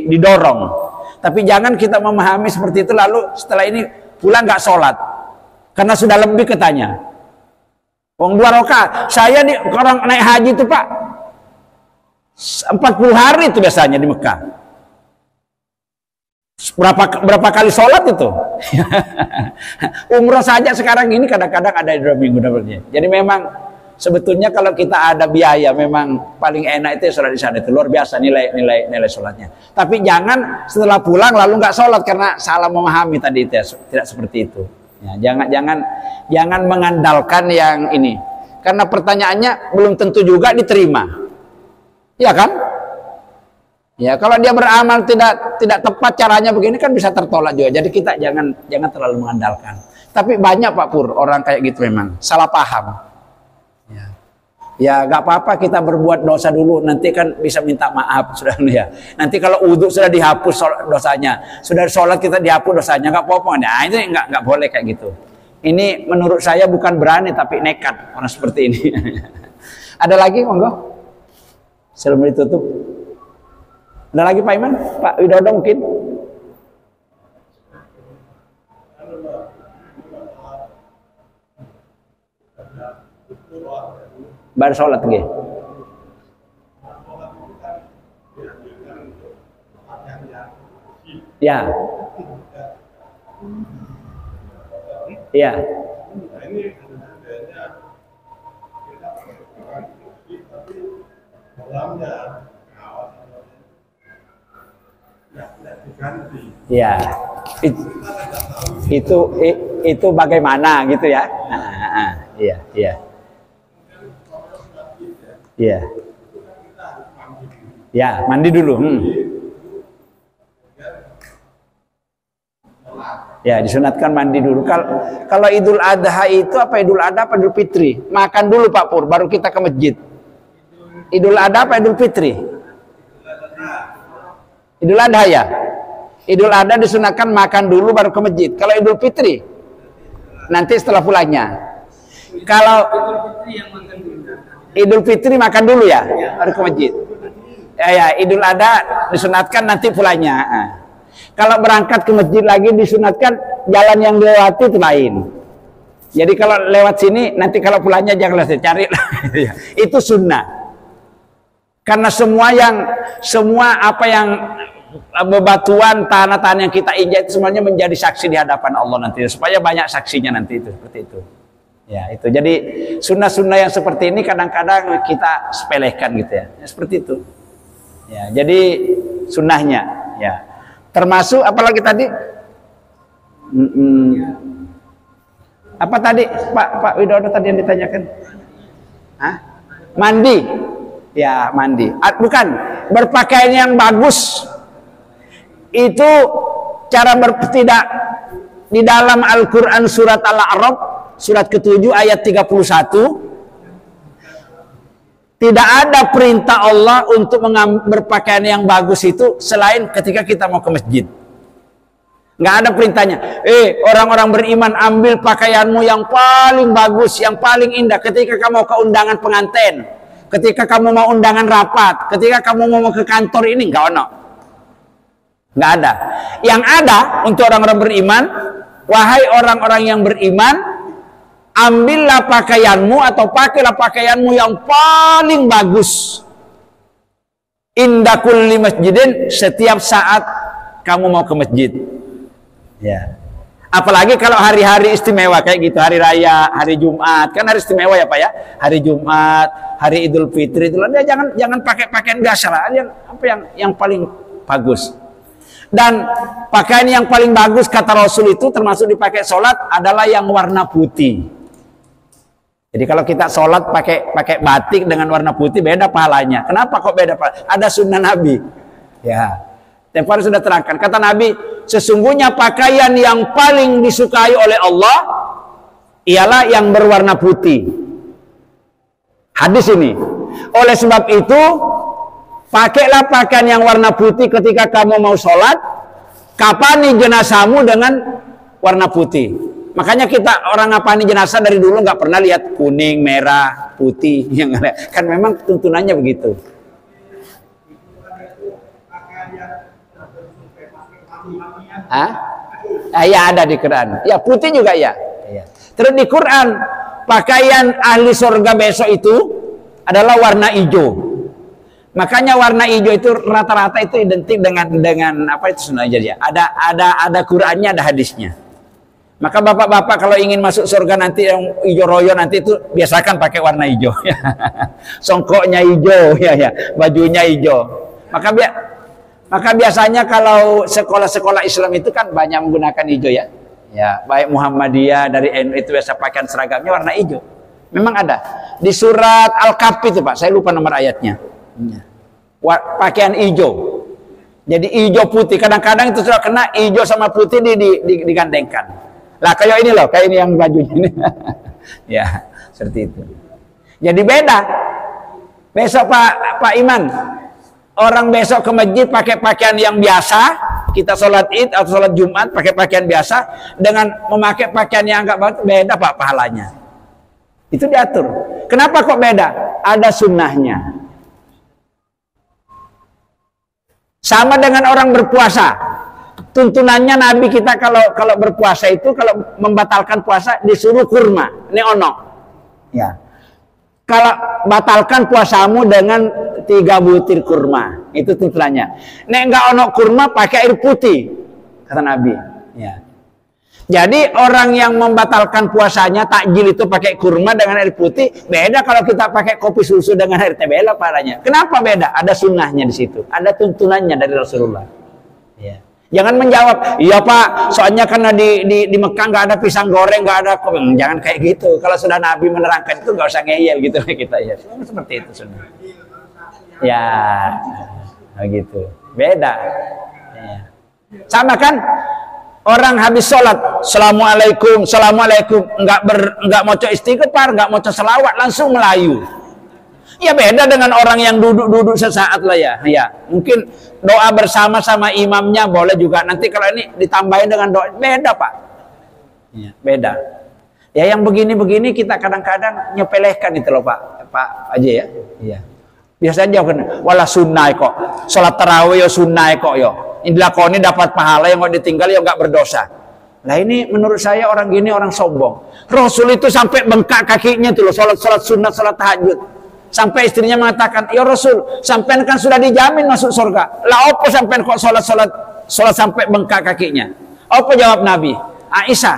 Didorong. Tapi jangan kita memahami seperti itu lalu setelah ini pulang nggak sholat karena sudah lebih katanya. Wong 2 rakaat. Saya orang naik haji itu Pak 40 hari itu biasanya di Mekah. Berapa kali sholat itu? Umroh saja sekarang ini kadang-kadang ada 2 minggu dapatnya. Jadi memang sebetulnya kalau kita ada biaya memang paling enak itu sholat di sana, itu luar biasa nilai sholatnya. Tapi jangan setelah pulang lalu nggak sholat karena salah memahami tadi itu ya. Tidak seperti itu. Ya, jangan mengandalkan yang ini. Karena pertanyaannya belum tentu juga diterima. Ya kan? Ya, kalau dia beramal tidak tepat caranya begini kan bisa tertolak juga. Jadi kita jangan terlalu mengandalkan. Tapi banyak Pak Pur orang kayak gitu memang salah paham. Ya nggak apa-apa kita berbuat dosa dulu, nanti kan bisa minta maaf sudah ya. Nanti kalau wudhu sudah dihapus dosanya, sudah sholat kita dihapus dosanya, nggak apa-apa. Nah itu nggak boleh kayak gitu. Ini menurut saya bukan berani tapi nekat orang seperti ini. Ada lagi monggo? Sebelum ditutup. Ada lagi Pak Iman? Pak Widodo mungkin? Baru sholat nggih. Ya. Ya. Ya. Itu bagaimana gitu ya? Iya. Iya. Ya, mandi dulu. Ya, disunatkan mandi dulu. Kalau Idul Adha itu apa Idul Adha apa Idul Fitri? Makan dulu Pak Pur, baru kita ke masjid. Idul Adha apa Idul Fitri? Idul Adha ya. Idul Adha disunatkan makan dulu baru ke masjid. Kalau Idul Fitri nanti setelah pulangnya. Kalau Idul Fitri makan dulu ya, baru ke masjid. Ya, Idul Adha disunatkan nanti pulangnya. Kalau berangkat ke masjid lagi disunatkan jalan yang dilewati itu lain. Jadi kalau lewat sini nanti kalau pulangnya jangan cari itu sunnah. Karena semua apa yang bebatuan tanah-tanah yang kita injak itu semuanya menjadi saksi di hadapan Allah nanti, supaya banyak saksinya nanti itu seperti itu. Ya itu, jadi sunnah-sunnah yang seperti ini kadang-kadang kita sepelekan gitu ya, seperti itu. Ya, jadi sunnahnya, ya. Termasuk apalagi tadi? Apa tadi Pak Widodo tadi yang ditanyakan? Hah? Mandi, ya mandi. Bukan berpakaian yang bagus. Itu cara tidak di dalam Al-Quran surat Al-A'raf. Surat ke-7 ayat 31 tidak ada perintah Allah untuk berpakaian yang bagus itu selain ketika kita mau ke masjid. Nggak ada perintahnya. Orang-orang beriman ambil pakaianmu yang paling bagus, yang paling indah ketika kamu ke undangan pengantin, ketika kamu mau undangan rapat, ketika kamu mau ke kantor ini, nggak nggak ada. Yang ada untuk orang-orang beriman, wahai orang-orang yang beriman, ambillah pakaianmu atau pakailah pakaianmu yang paling bagus. Inda kulli masjidin, setiap saat kamu mau ke masjid. Ya. Apalagi kalau hari-hari istimewa kayak gitu, hari raya, hari Jumat, kan hari istimewa ya Pak ya. Hari Jumat, hari Idul Fitri itu dia jangan pakai pakaian biasa lah, yang paling bagus. Dan pakaian yang paling bagus kata Rasul itu termasuk dipakai sholat adalah yang warna putih. Jadi kalau kita sholat pakai batik dengan warna putih beda pahalanya. Kenapa kok beda pahalanya? Ada sunnah Nabi. Ya. Tempo hari sudah terangkan. Kata Nabi, sesungguhnya pakaian yang paling disukai oleh Allah ialah yang berwarna putih. Hadis ini. Oleh sebab itu, pakailah pakaian yang warna putih ketika kamu mau sholat. Kapani jenazahmu dengan warna putih. Makanya kita orang ngapani jenazah dari dulu nggak pernah lihat kuning, merah, putih. Kan memang tuntunannya begitu. Ya ada di Quran. Ya putih juga ya. Terus di Quran pakaian ahli surga besok itu adalah warna hijau. Makanya warna hijau itu rata-rata itu identik dengan apa itu sebenarnya ya. Ada Qurannya, ada hadisnya. Maka bapak-bapak kalau ingin masuk surga nanti yang hijau royo nanti itu biasakan pakai warna hijau. Songkoknya hijau ya, bajunya hijau. Maka biasanya kalau sekolah-sekolah Islam itu kan banyak menggunakan hijau ya. Ya, baik Muhammadiyah dari NU itu biasa pakaian seragamnya warna hijau. Memang ada. Di surat Al-Kahfi itu Pak, saya lupa nomor ayatnya. Pakaian hijau. Jadi hijau putih. Kadang-kadang itu sudah kena hijau sama putih digandengkan. Lah kayak ini loh, kayak ini yang bajunya ini. Ya, seperti itu. Jadi beda. Besok Pak Iman, orang besok ke masjid pakai pakaian yang biasa, kita sholat id atau sholat Jumat pakai pakaian biasa, dengan memakai pakaian yang agak bagus, beda Pak pahalanya. Itu diatur. Kenapa kok beda? Ada sunnahnya. Sama dengan orang berpuasa. Tuntunannya Nabi kita kalau berpuasa itu, kalau membatalkan puasa disuruh kurma. Ini ono. Ya. Kalau batalkan puasamu dengan 3 butir kurma, itu tuntunannya. Nek enggak ono kurma pakai air putih, kata Nabi. Ya. Jadi orang yang membatalkan puasanya takjil itu pakai kurma dengan air putih, beda kalau kita pakai kopi susu dengan air teh bela parahnya. Kenapa beda? Ada sunnahnya di situ, ada tuntunannya dari Rasulullah. Ya. Jangan menjawab, iya Pak, soalnya karena di Mekah nggak ada pisang goreng, nggak ada kopi. Jangan kayak gitu. Kalau sudah Nabi menerangkan itu nggak usah ngeyel gitu kita ya. Seperti itu sunnah. Ya, begitu. Beda. Ya. Sama kan? Orang habis sholat, assalamualaikum, assalamualaikum, nggak mau istighfar, nggak mau selawat, langsung melayu. Ya beda dengan orang yang duduk sesaat lah ya. Ya, mungkin doa bersama sama imamnya boleh juga. Nanti kalau ini ditambahin dengan doa, beda Pak. Ya, beda. Ya yang begini-begini kita kadang-kadang nyepelehkan itu loh Pak aja ya. Iya. Biasanya kan wala sunnah kok. Salat tarawih ya sunnah kok yo. Dilakoni dapat pahala, yang kok ditinggal ya nggak berdosa. Nah ini menurut saya orang gini orang sombong. Rasul itu sampai bengkak kakinya tuh loh, salat sunat, salat tahajud. Sampai istrinya mengatakan, ya Rasul, sampean kan sudah dijamin masuk surga. Lah apa sampean kok salat sampai bengkak kakinya? Apa jawab Nabi? Aisyah,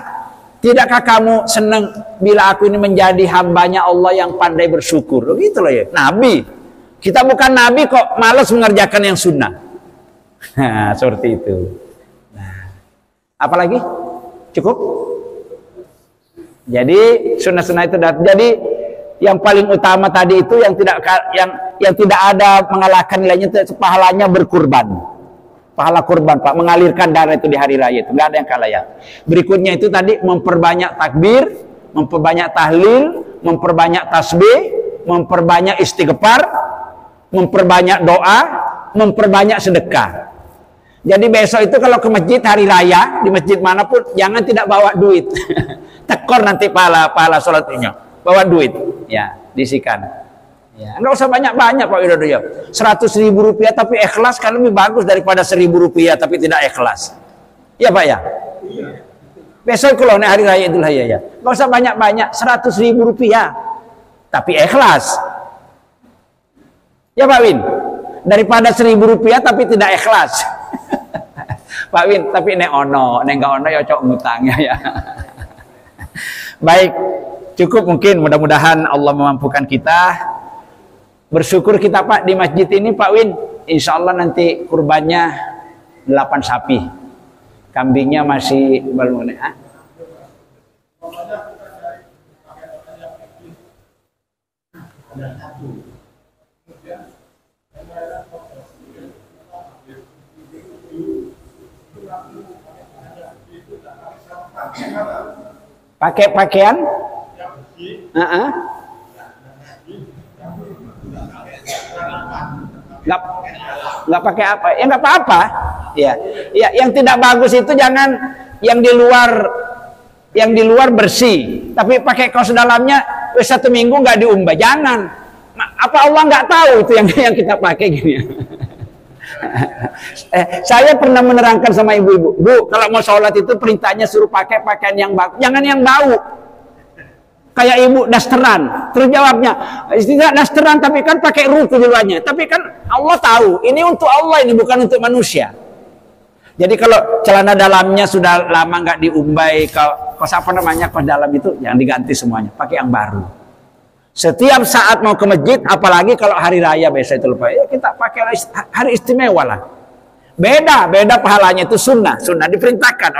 tidakkah kamu senang bila aku ini menjadi hambanya Allah yang pandai bersyukur? Begitu loh ya. Nabi, kita bukan Nabi kok malas mengerjakan yang sunnah. Nah, seperti itu. Nah, apalagi? Cukup? Jadi sunnah-sunnah itu jadi yang paling utama tadi itu yang tidak ada mengalahkan nilainya itu pahalanya berkurban. Pahala kurban Pak, mengalirkan darah itu di hari raya itu nggak ada yang kalah ya. Berikutnya itu tadi memperbanyak takbir, memperbanyak tahlil, memperbanyak tasbih, memperbanyak istighfar, memperbanyak doa, memperbanyak sedekah. Jadi besok itu kalau ke masjid hari raya, di masjid manapun jangan tidak bawa duit. Tekor nanti pahala sholatnya. Bawa duit, ya, disikan. Ya, nggak usah banyak-banyak Pak Widodo ya. 100.000 rupiah tapi ikhlas kan lebih bagus daripada 1.000 rupiah tapi tidak ikhlas. Ya Pak ya. Besok kalau hari raya Idul Adha ya, nggak usah banyak-banyak, 100.000 rupiah tapi ikhlas. Ya Pak Win, daripada 1.000 rupiah tapi tidak ikhlas. Pak Win, tapi nek nggak ono ya cok ngutangnya ya. Baik. Cukup mungkin, mudah-mudahan Allah memampukan kita. Bersyukur kita Pak di masjid ini Pak Win, insya Allah nanti kurbannya 8 sapi. Kambingnya masih belum ada. Pakai pakaian? Nggak pakai apa? Ya nggak apa-apa. Ya, yang tidak bagus itu jangan yang di luar bersih, tapi pakai kaos dalamnya 1 minggu nggak diumbah. Jangan. Apa Allah nggak tahu itu yang kita pakai gini? Saya pernah menerangkan sama ibu-ibu, Bu, kalau mau sholat itu perintahnya suruh pakai pakaian yang bagus, jangan yang bau. Kayak ibu dasteran, terus jawabnya, tidak dasteran tapi kan pakai ruku duluannya. Tapi kan Allah tahu, ini untuk Allah, ini bukan untuk manusia. Jadi kalau celana dalamnya sudah lama nggak diumbai, kos apa namanya, kos dalam itu yang diganti semuanya, pakai yang baru. Setiap saat mau ke masjid, apalagi kalau hari raya biasa itu lupa, ya kita pakai hari istimewa lah. Beda pahalanya itu sunnah diperintahkan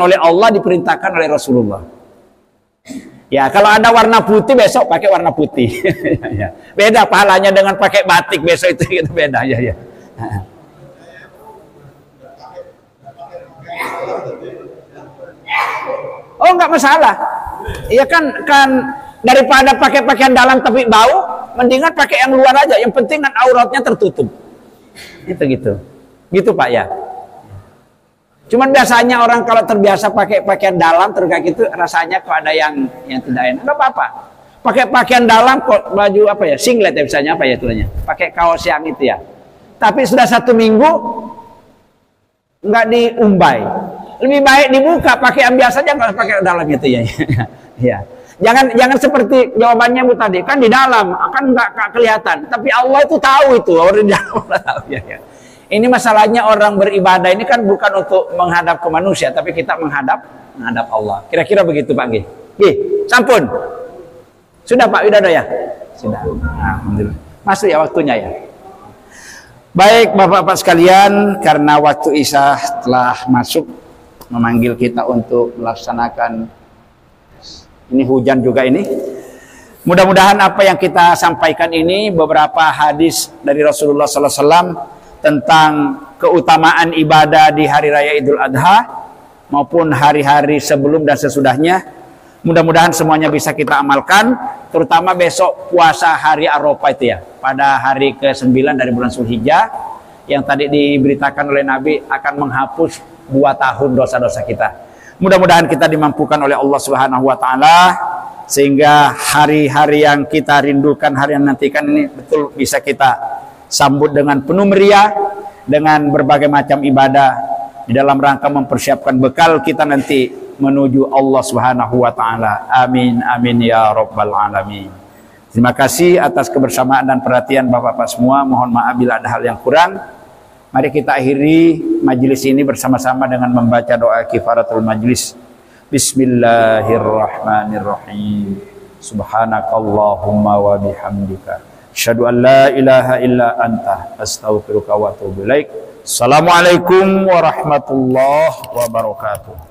oleh Allah, diperintahkan oleh Rasulullah. Ya kalau ada warna putih besok pakai warna putih. Ya. Beda pahalanya dengan pakai batik besok itu gitu, beda ya. Oh nggak masalah. Iya kan daripada pakai pakaian dalam tapi bau, mendingan pakai yang luar aja. Yang penting kan auratnya tertutup. Gitu Pak ya. Cuman biasanya orang kalau terbiasa pakai pakaian dalam terus kayak gitu, rasanya kok ada yang tidak enak. Enggak apa-apa. Pakai pakaian dalam kok baju apa ya? Singlet ya misalnya, apa ya itunya? Pakai kaos yang itu ya. Tapi sudah 1 minggu nggak diumbai. Lebih baik dibuka, pakai yang biasa aja, nggak pakai dalam itu ya. Ya. Jangan seperti jawabannya Bu tadi, kan di dalam akan nggak kelihatan. Tapi Allah itu tahu itu, orang di dalam tahu ya. Ini masalahnya orang beribadah ini kan bukan untuk menghadap ke manusia, tapi kita menghadap Allah. Kira-kira begitu Pak G. Sampun. Sudah Pak Widodo ya? Sudah. Alhamdulillah. Masuk ya waktunya ya. Baik Bapak-bapak sekalian, karena waktu Isya telah masuk memanggil kita untuk melaksanakan, ini hujan juga ini. Mudah-mudahan apa yang kita sampaikan ini, beberapa hadis dari Rasulullah SAW tentang keutamaan ibadah di hari raya Idul Adha maupun hari-hari sebelum dan sesudahnya, mudah-mudahan semuanya bisa kita amalkan, terutama besok puasa hari Arafah itu ya, pada hari ke-9 dari bulan Zulhijjah, yang tadi diberitakan oleh Nabi akan menghapus 2 tahun dosa-dosa kita. Mudah-mudahan kita dimampukan oleh Allah Subhanahu wa taala sehingga hari-hari yang kita rindukan, hari yang nantikan ini betul bisa kita sambut dengan penuh meriah, dengan berbagai macam ibadah di dalam rangka mempersiapkan bekal kita nanti menuju Allah Subhanahu wa taala. Amin amin ya rabbal alamin. Terima kasih atas kebersamaan dan perhatian Bapak-bapak semua. Mohon maaf bila ada hal yang kurang. Mari kita akhiri majelis ini bersama-sama dengan membaca doa kifaratul majlis. Bismillahirrahmanirrahim. Subhanakallahumma wa bihamdika asyhadu an la ilaha illa anta astaghfiruka wa atubu ilaik. Assalamualaikum warahmatullahi wabarakatuh.